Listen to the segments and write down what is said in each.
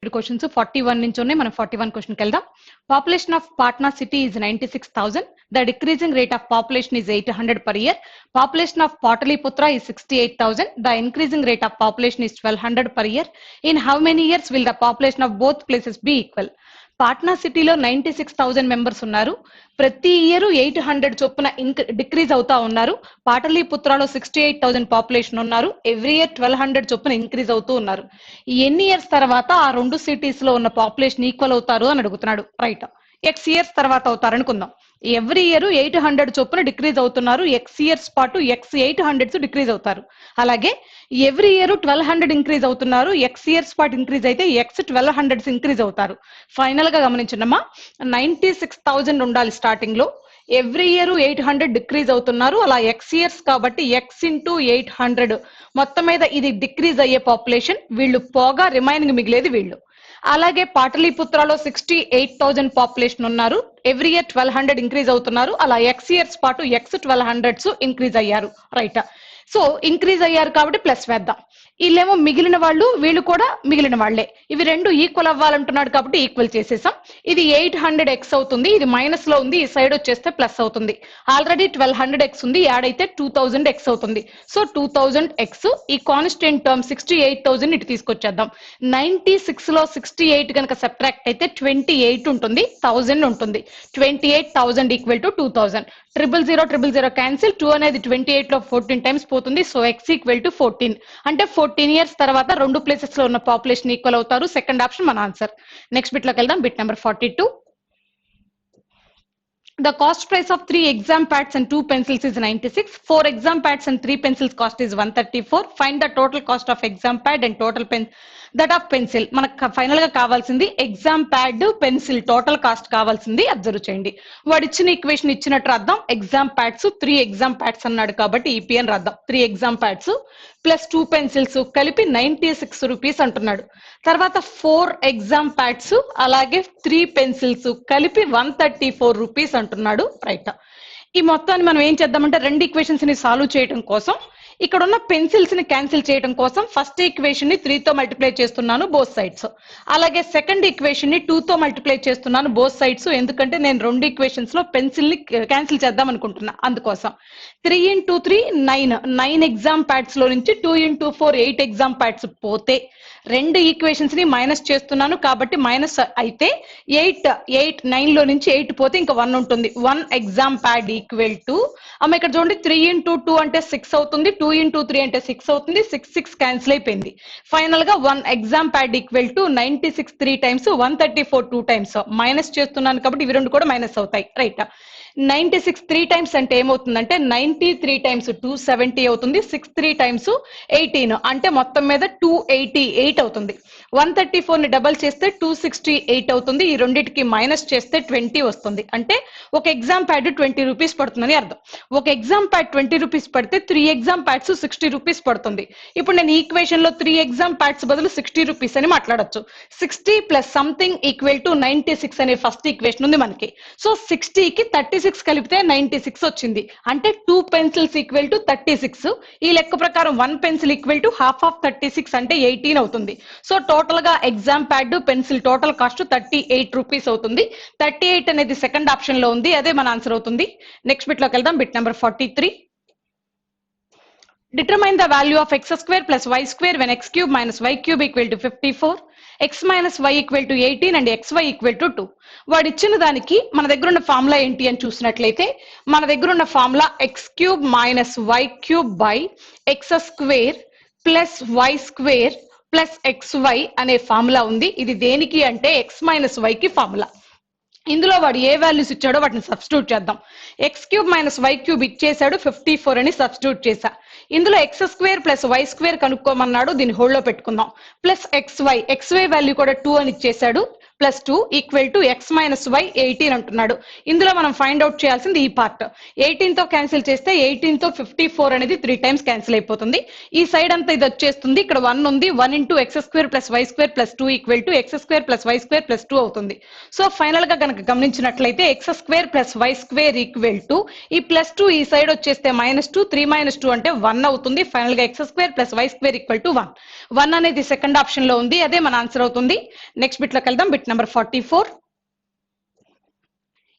Based questions 41 నుంచి ఉన్నాయి. మనం 41 క్వశ్చన్కి వెళ్దాం. Population of Patna city is 96,000. The decreasing rate of population is 800 per year. Population of Pataliputra is 68,000. The increasing rate of population is 1200 per year. In how many years will the population of both places be equal? Patna సిటీలో 96,000 members ఉన్నారు. ప్రతి year 800 చొప్పున decrease అవుతా ఉన్నారు. పాటలీపుత్రలో 68,000 population ఉన్నారు. Every year 1200 చొప్పున increase అవుతూ ఉన్నారు. ఎన్ని ఇయర్స్ తర్వాత ఆ రెండు సిటీస్ లో ఉన్న పాపులేషన్ ఈక్వల్ అవుతారు అని అడుగుతున్నాడు. రైట్, ఎక్స్ ఇయర్స్ తర్వాత అవుతారు అనుకుందాం. ఎవ్రీ ఇయర్ 800 చొప్పున డిక్రీజ్ అవుతున్నారు. ఎక్స్ ఇయర్స్ పాటు ఎక్స్ 800 డిక్రీజ్ అవుతారు. అలాగే ఎవ్రీ ఇయర్ 1200 ఇంక్రీజ్ అవుతున్నారు. ఎక్స్ ఇయర్స్ పాటు ఇంక్రీజ్ అయితే ఎక్స్ 1200 ఇంక్రీజ్ అవుతారు. ఫైనల్ గా గమనించండమ్మా, 96,000 ఉండాలి స్టార్టింగ్ లో. ఎవ్రీ ఇయర్ 800 డిక్రీజ్ అవుతున్నారు. అలా ఎక్స్ ఇయర్స్ కాబట్టి ఎక్స్ ఇంటూ 800 మొత్తం మీద ఇది డిక్రీజ్ అయ్యే పాపులేషన్. వీళ్ళు పోగా రిమైనింగ్ మిగిలేది వీళ్ళు. అలాగే పాటలీపుత్రలో 68,000 పాపులేషన్ ఉన్నారు. ఎవ్రీ ఇయర్ 1200 ఇంక్రీజ్ అవుతున్నారు. అలా ఎక్స్ ఇయర్స్ పాటు ఎక్స్ 1200 ఇంక్రీజ్ అయ్యారు. రైట్, సో ఇంక్రీజ్ అయ్యారు కాబట్టి ప్లస్ వేద్దాం. వీళ్ళేమో మిగిలిన వాళ్ళు, వీళ్ళు కూడా మిగిలిన వాళ్లే. ఇవి రెండు ఈక్వల్ అవ్వాలంటున్నాడు కాబట్టి ఈక్వల్ చేసేసాం. ఇది 800 ఎక్స్ అవుతుంది. ఇది మైనస్ లో ఉంది, ఈ సైడ్ వచ్చేస్తే ప్లస్ అవుతుంది. ఆల్రెడీ 1200 ఎక్స్ ఉంది, యాడ్ అయితే 2000 ఎక్స్ అవుతుంది. So 2000 X. ఈ కాన్స్టెంట్ టర్మ్ 68,000 ఇటు తీసుకొచ్చేద్దాం. 96 లో 68 కనుక సబ్ట్రాక్ట్ అయితే 28 ఉంటుంది, 1000 ఉంటుంది. 28,000 ఈక్వల్ టు 2000. 000 క్యాన్సిల్. 2 అనేది 28 లో 14 టైమ్స్ పోతుంది. So X equal to 14. అంటే 14 ఇయర్స్ తర్వాత రెండు ప్లేసెస్ లో ఉన్న పాపులేషన్ ఈక్వల్ అవుతారు. సెకండ్ ఆప్షన్ మన ఆన్సర్. నెక్స్ట్ బిట్ లోకి వెళ్దాం. Bit number 42. The cost price of 3 exam pads and 2 pencils is 96. 4 exam pads and 3 pencils cost is 134. Find the total cost of exam pad and total that of pencil. మనకు final గా కావాల్సింది exam pad, pencil total cost కావాల్సింది. Observe చేయండి. వాడు ఇచ్చిన equation ఇచ్చినట్టు రాద్దాం. Exam pads 3 exam pads అన్నాడు కాబట్టి ఈపీ అని రాద్దాం. 3 ఎగ్జామ్ ప్యాడ్స్ ప్లస్ 2 పెన్సిల్స్ కలిపి 96 రూపీస్ అంటున్నాడు. తర్వాత 4 ఎగ్జామ్ ప్యాడ్స్ అలాగే 3 పెన్సిల్స్ కలిపి 134 రూపీస్ అంటున్నాడు. రైట్, ఈ మొత్తాన్ని మనం ఏం చేద్దామంటే రెండు ఈక్వేషన్స్ ని సాల్వ్ చేయడం కోసం, ఇక్కడ ఉన్న పెన్సిల్స్ ని క్యాన్సిల్ చేయడం కోసం ఫస్ట్ ఈక్వేషన్ ని 3 తో మల్టిప్లై చేస్తున్నాను బోత్ సైడ్స్. అలాగే సెకండ్ ఈక్వేషన్ ని 2 తో మల్టిప్లై చేస్తున్నాను బోత్ సైడ్స్. ఎందుకంటే నేను రెండు ఈక్వేషన్స్ లో పెన్సిల్ ని క్యాన్సిల్ చేద్దాం అనుకుంటున్నా, అందుకోసం. 3 into 3 9 ఎగ్జామ్ ప్యాడ్స్ లో నుంచి 2 into 4 8 ఎగ్జామ్ ప్యాడ్స్ పోతే రెండు ఈక్వేషన్స్ ని మైనస్ చేస్తున్నాను కాబట్టి మైనస్ అయితే 8 9 లో నుంచి 8 పోతే ఇంకా 1 ఉంటుంది. 1 ఎగ్జామ్ ప్యాడ్ ఈక్వల్ టు అమ్మ ఇక్కడ చూడండి 3 into 2 అంటే 6 అవుతుంది. 2 into 3 అంటే 6 అవుతుంది. 6 క్యాన్సిల్ అయిపోయింది. ఫైనల్ గా 1 exam pad equal to 96 3 times 134 2 times. Minus చేస్తున్నాను కాబట్టి ఇవి రెండు కూడా మైనస్ అవుతాయి. రైట్, 96 3 టైమ్స్ అంటే ఏమవుతుందంటే 93 టైమ్స్ 270 అవుతుంది. 6 3 టైమ్స్ 18 అంటే మొత్తం మీద 288 అవుతుంది. 134 ని డబల్ చేస్తే 268 అవుతుంది. ఈ రెండింటికి మైనస్ చేస్తే 20 వస్తుంది. అంటే ఒక ఎగ్జామ్ ప్యాడ్ 20 రూపీస్ పడుతుందని అర్థం. ఒక ఎగ్జామ్ ప్యాడ్ 20 రూపీస్ పడితే 3 ఎగ్జామ్ ప్యాడ్స్ 60 రూపీస్ పడుతుంది. ఇప్పుడు నేను ఈక్వేషన్ లో 3 ఎగ్జామ్ ప్యాడ్స్ బదులు 60 రూపీస్ అని మాట్లాడొచ్చు. 60 ప్లస్ సంథింగ్ ఈక్వల్ టు 96 అనే ఫస్ట్ ఈక్వేషన్ ఉంది మనకి. సో 60 కి 36 కలిపితే 96 వచ్చింది. అంటే 2 పెన్సిల్స్ ఈక్వల్ టు 36. ఈ లెక్క ప్రకారం 1 pencil equal to half of 36 అంటే 18 అవుతుంది. సో టోటల్ గా exam pad pencil total cost 38 rupees అవుతుంది. 38 అనేది సెకండ్ ఆప్షన్ లో ఉంది, అదే మన ఆన్సర్ అవుతుంది. నెక్స్ట్ బిట్ లోకి వెళ్దాం. Bit number 43. Determine the value of x square plus y square when x cube minus y cube equal to 54, x minus y equal to 18 and xy equal to 2. వాడు ఇచ్చిన దానికి మన దగ్గర ఉన్న formula ఏంటి అని చూసినట్లయితే మన దగ్గర ఉన్న formula x cube minus y cube by x square plus y square plus XY అనే ఫార్ములా ఉంది. ఇది దేనికి అంటే ఎక్స్ మైనస్ వైకి ఫార్ములా. ఇందులో వాడు ఏ వాల్యూస్ ఇచ్చాడో వాటిని సబ్స్టిట్యూట్ చేద్దాం. X cube minus y cube ఇచ్చేసాడు, 54 అని సబ్స్టిట్యూట్ చేశా. ఇందులో x square plus y square కనుక్కోమన్నాడు, దీన్ని హోల్డ్ లో పెట్టుకుందాం. ప్లస్ XY వాల్యూ కూడా 2 అని ఇచ్చేసాడు. +2 equal to x minus y 18 అంటున్నాడు. ఇందులో మనం ఫైండ్ అవుట్ చేయాల్సింది ఈ పార్ట్. 18 తో క్యాన్సిల్ చేస్తే 18 తో 54 అనేది 3 టైమ్స్ క్యాన్సిల్ అయిపోతుంది. ఈ సైడ్ అంతా ఇది వచ్చేస్తుంది. ఇక్కడ 1 ఉంది. 1 into x square plus y square plus 2 equal to x square plus y square plus 2 అవుతుంది. సో ఫైనల్ గా కనుక గమనించినట్లయితే x square plus y square equal to ఈ +2 ఈ సైడ్ వచ్చేస్తే -2 3 - 2 అంటే 1 అవుతుంది. ఫైనల్ గా x square plus y square equal to 1. 1 అనేది సెకండ్ ఆప్షన్ లో ఉంది. అదే మన ఆన్సర్ అవుతుంది. నెక్స్ట్ బిట్ లోకి వెళ్దాం. Bit number 44.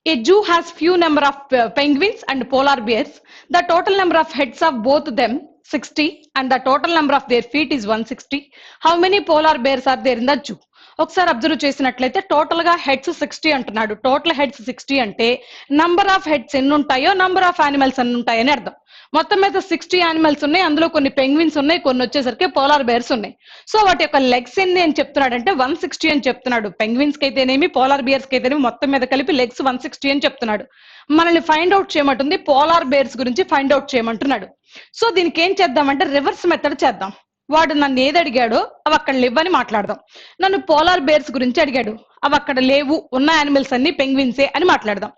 A zoo has few number of penguins and polar bears. The total number of heads of both them 60 and the total number of their feet is 160. How many polar bears are there in the zoo? ఒకసారి observe చేసినట్లయితే total గా heads 60 అంటున్నాడు. Total heads 60 అంటే number of heads ఎన్ని ఉంటాయో number of animals ఎన్ని ఉంటాయని అర్థం. మొత్తం మీద 60 యానిమల్స్ ఉన్నాయి. అందులో కొన్ని పెంగ్విన్స్ ఉన్నాయి, కొన్ని వచ్చేసరికి పోలార్ బేర్స్ ఉన్నాయి. సో వాటి యొక్క లెగ్స్ ఎన్ని అని చెప్తున్నాడు అంటే 160 అని చెప్తున్నాడు. పెంగ్విన్స్ కి అయితేనేమి పోలార్ బియర్స్ కి అయితేనేమి మొత్తం మీద కలిపి లెగ్స్ 160 అని చెప్తున్నాడు. మనల్ని ఫైండ్ అవుట్ చేయమంటుంది, పోలార్ బేర్స్ గురించి ఫైండ్ అవుట్ చేయమంటున్నాడు. సో దీనికి ఏం చేద్దామంటే రివర్స్ మెథడ్ చేద్దాం. వాడు నన్ను ఏది అడిగాడో అవి అక్కడ లేవని మాట్లాడదాం. నన్ను పోలార్ బేర్స్ గురించి అడిగాడు, అవి అక్కడ లేవు, ఉన్న యానిమల్స్ అన్ని పెంగ్విన్సే అని మాట్లాడదాం.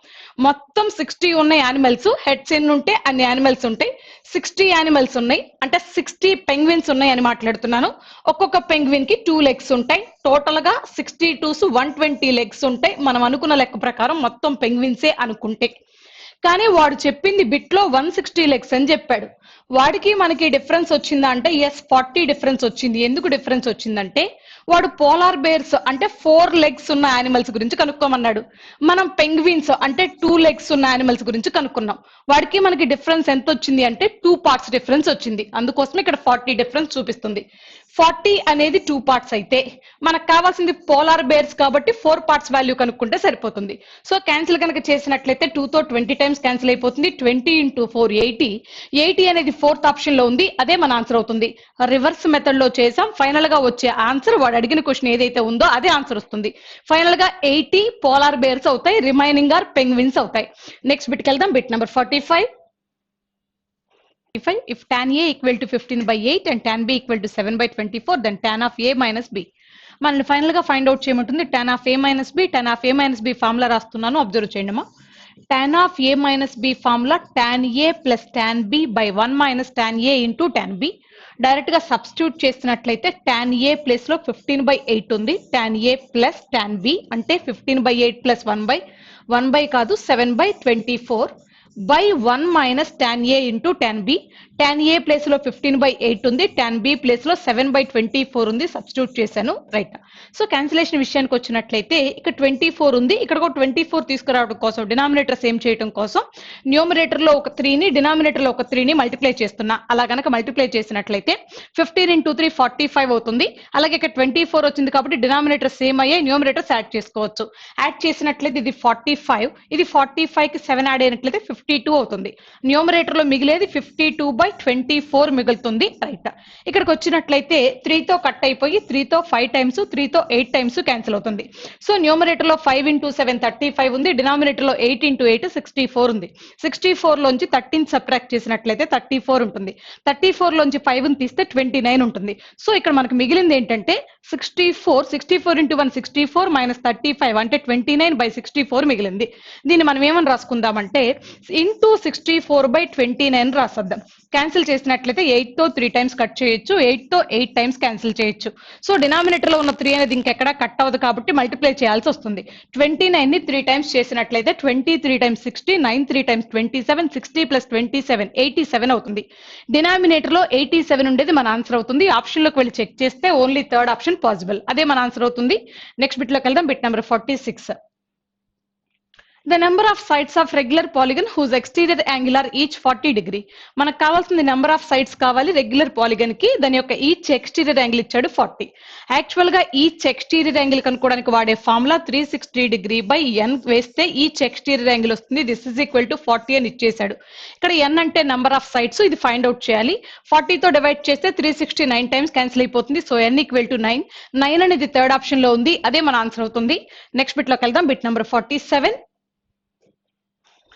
మొత్తం 60 ఉన్న యానిమల్స్, హెడ్స్ ఎన్ని ఉంటే అన్ని యానిమల్స్ ఉంటాయి. 60 యానిమల్స్ ఉన్నాయి అంటే 60 పెంగ్విన్స్ ఉన్నాయి అని మాట్లాడుతున్నాను. ఒక్కొక్క పెంగ్విన్ కి 2 లెగ్స్ ఉంటాయి. టోటల్ గా 62 120 లెగ్స్ ఉంటాయి. మనం అనుకున్న లెక్క ప్రకారం మొత్తం పెంగ్విన్సే అనుకుంటే. కానీ వాడు చెప్పింది బిట్ లో 160 లెగ్స్ అని చెప్పాడు. వాడికి మనకి డిఫరెన్స్ వచ్చిందా అంటే ఎస్ 40 డిఫరెన్స్ వచ్చింది. ఎందుకు డిఫరెన్స్ వచ్చిందంటే వాడు పోలార్ బేర్స్ అంటే 4 లెగ్స్ ఉన్న యానిమల్స్ గురించి కనుక్కోమన్నాడు. మనం పెంగ్విన్స్ అంటే 2 లెగ్స్ ఉన్న యానిమల్స్ గురించి కనుక్కున్నాం. వాడికి మనకి డిఫరెన్స్ ఎంత వచ్చింది అంటే 2 పార్ట్స్ డిఫరెన్స్ వచ్చింది. అందుకోసం ఇక్కడ 40 డిఫరెన్స్ చూపిస్తుంది. 40 అనేది 2 పార్ట్స్ అయితే మనకు కావాల్సింది పోలార్ బేర్స్ కాబట్టి 4 పార్ట్స్ వాల్యూ కనుక్కుంటే సరిపోతుంది. సో క్యాన్సిల్ కనుక చేసినట్లయితే 2 తో 20 టైమ్స్ క్యాన్సిల్ అయిపోతుంది. 20 × 4 80. 80 అనేది 4th ఆప్షన్ లో ఉంది. అదే మన ఆన్సర్ అవుతుంది. రివర్స్ మెథడ్ లో చేసాం. ఫైనల్ గా వచ్చే ఆన్సర్ వాడు అడిగిన క్వశ్చన్ ఏదైతే ఉందో అదే ఆన్సర్ వస్తుంది. ఫైనల్ గా 80 పోలార్ బేర్స్ అవుతాయి, రిమైనింగ్ ఆర్ పెంగ్విన్స్ అవుతాయి. నెక్స్ట్ బిట్కి వెళ్దాం. Bit number 45. If tan A equal to 15/8 and tan B equal to 7/24, then tan of A minus B. మనల్ని ఫైనల్ గా ఫైండ్ అవుట్ చేయమంటుంది. tan of A minus B, tan of A minus B formula రాస్తున్నాను, observe చేయండి అమ్మా. tan of A minus B formula tan A plus tan B by 1 minus tan A into tan B. Direct గా substitute చేసినట్లయితే tan A place లో 15/8 ఉంది. tan A plus tan B అంటే 15/8 plus 1 కాదు 7/24 by 1 minus tan A into tan B. tan A place లో 15/8 ఉంది. tan B place లో 7/24 ఉంది. సబ్స్టిట్యూట్ చేశాను. రైట్. సో క్యాన్సిలేషన్ విషయానికి వచ్చినట్లయితే ఇక్కడ 24 ఉంది. ఇక్కడ ఒక 24 తీసుకురావడం కోసం డినామినేటర్ సేమ్ చేయడం కోసం న్యూమరేటర్ లో ఒక 3 ని డినామినేటర్ లో ఒక 3 ని మల్టిప్లై చేస్తున్నా. అలా కనుక మల్టిప్లై చేసినట్లయితే 15 × 3 45 అవుతుంది. అలాగే ఇక్కడ 24 వచ్చింది కాబట్టి డినామినేటర్ సేమ్ అయ్యే న్యూమరేటర్స్ యాడ్ చేసుకోవచ్చు. యాడ్ చేసినట్లయితే ఇది 45, ఇది 45 కి 7 యాడ్ అయినట్లయితే 52 అవుతుంది. న్యూమరేటర్ లో మిగిలేది 52/24 మిగులుతుంది. రైట్. ఇక్కడికి వచ్చినట్లయితే 3 తో కట్ అయిపోయి 3 తో 5 టైమ్స్ 3 తో 8 టైమ్స్ క్యాన్సిల్ అవుతుంది. సో న్యూమరేటర్ లో 5 × 7 35 ఉంది. డినామినేటర్ లో 8 × 8 64 ఉంది. 64 లోంచి 13 సబ్ట్రాక్ట్ చేసినట్లయితే 34 ఉంటుంది. 34 లోంచి 5 ని తీస్తే 29 ఉంటుంది. సో ఇక్కడ మనకు మిగిలింది ఏంటంటే 64 × 1 64 - 35 అంటే 29/64 మిగిలింది. దీన్ని మనం ఏమని రాసుకుందామంటే ఇంటూ 64/29 రాసేద్దాం. క్యాన్సిల్ చేసినట్లయితే 8 తో 3 టైమ్స్ కట్ చేయొచ్చు, 8 తో 8 టైమ్స్ క్యాన్సిల్ చేయొచ్చు. సో డినామినేటర్ లో ఉన్న 3 అనేది ఇంకెక్కడా కట్ అవ్వదు కాబట్టి మల్టిప్లై చేయాల్సి వస్తుంది. 29 ని 3 టైమ్స్ చేసినట్లయితే 23 × 60, 9 3 × 27, 60 + 27 87 అవుతుంది. డినామినేటర్ లో 87 ఉండేది మన ఆన్సర్ అవుతుంది. ఆప్షన్ లోకి వెళ్ళి చెక్ చేస్తే ఓన్లీ థర్డ్ ఆప్షన్ పాసిబుల్. అదే మన ఆన్సర్ అవుతుంది. నెక్స్ట్ బిట్ లోకి వెళ్దాం. Bit number 46. The number of sides of regular polygon whose exterior angle are each 40 degree. మనకు కావాల్సింది నెంబర్ ఆఫ్ సైడ్స్ కావాలి రెగ్యులర్ పాలిగన్ కి. దాని యొక్క ఈచ్ ఎక్స్టీరియర్ యాంగిల్ ఇచ్చాడు 40. యాక్చువల్ గా ఈచ్ ఎక్స్టీరియర్ యాంగిల్ కనుక్కోవడానికి వాడే ఫార్ములా 360 degree by n వేస్తే ఈచ్ ఎక్స్టీరియర్ యాంగిల్ వస్తుంది. దిస్ ఇస్ ఈక్వల్ టు 40 అని ఇచ్చేసాడు. ఇక్కడ n అంటే నెంబర్ ఆఫ్ సైడ్స్, ఇది ఫైండ్ అవుట్ చేయాలి. 40 తో డివైడ్ చేస్తే 369 టైమ్స్ క్యాన్సిల్ అయిపోతుంది. So n equal to 9. 9 అనేది థర్డ్ ఆప్షన్ లో ఉంది. అదే మన ఆన్సర్ అవుతుంది. నెక్స్ట్ బిట్ లోకి వెళ్దాం. Bit number 47.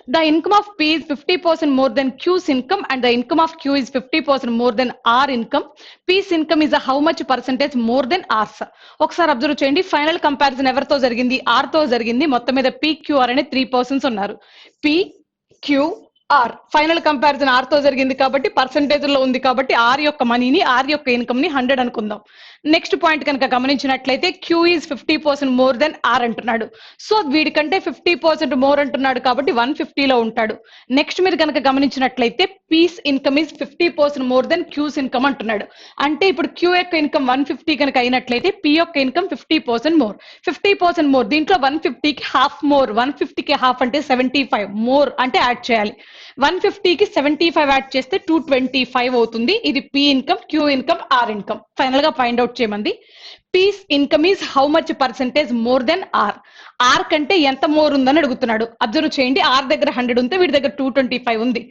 The income of P is 50% more than Q's income and the income of Q is 50% more than R income. P's income is a how much percentage more than R's. ఒకసారి observe చేయండి, final comparison ఎవరితో జరిగింది? R తో జరిగింది. మొత్తం మీద PQR అనే 3 persons ఉన్నారు. PQR ఫైనల్ కంపారిజన్ R తో జరిగింది కాబట్టి పర్సంటేజ్ లో ఉంది కాబట్టి R యొక్క మనీని, R యొక్క ఇన్కమ్ ని 100 అనుకుందాం. నెక్స్ట్ పాయింట్ కనుక గమనించినట్లయితే Q is 50% more than R అంటున్నాడు. సో వీడికంటే 50% మోర్ అంటున్నాడు కాబట్టి 150 లో ఉంటాడు. నెక్స్ట్ మీరు కనుక గమనించినట్లయితే P's income is 50% more than Q's income అంటున్నాడు. అంటే ఇప్పుడు క్యూ యొక్క ఇన్కమ్ 150 కనుక అయినట్లయితే పి యొక్క ఇన్కమ్ 50% మోర్. 50% మోర్, దీంట్లో 150కి హాఫ్ మోర్, 150కి హాఫ్ అంటే 75 మోర్ అంటే యాడ్ చేయాలి. 150కి 75 యాడ్ చేస్తే 225 అవుతుంది. ఇది P income, Q income, R income. Final గా ఫైండ్ అవుట్ చేయమంది. P's income is how much percentage more than R. R కంటే ఎంత మోర్ ఉందని అడుగుతున్నాడు. అబ్జర్వ్ చేయండి, ఆర్ దగ్గర 100 ఉంటే వీడి దగ్గర 225 ఉంది.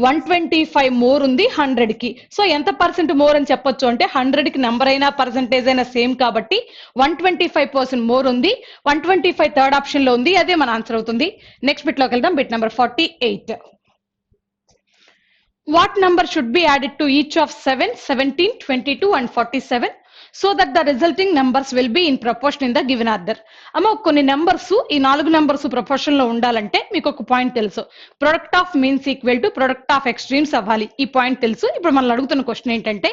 125 మోర్ ఉంది 100 కి. సో ఎంత పర్సెంట్ మోర్ అని చెప్పొచ్చు అంటే 100 కి నెంబర్ అయినా పర్సెంటేజ్ అయినా సేమ్ కాబట్టి 125% మోర్ ఉంది. 125 థర్డ్ ఆప్షన్ లో ఉంది. అదే మన ఆన్సర్ అవుతుంది. నెక్స్ట్ బిట్ లోకి వెళ్దాం. Bit number 48. What number should be added to each of 7, 17, 22 and 47 so that the resulting numbers will be in proportion in the given order? అమ్మ కొన్ని నెంబర్స్, ఈ 4 నెంబర్స్ ప్రపోర్షన్ లో ఉండాలంటే మీకు ఒక పాయింట్ తెలుసు. Product of means equal to product of extremes అవ్వాలి. ఈ పాయింట్ తెలుసు. ఇప్పుడు మనం అడుగుతున్న క్వశ్చన్ ఏంటంటే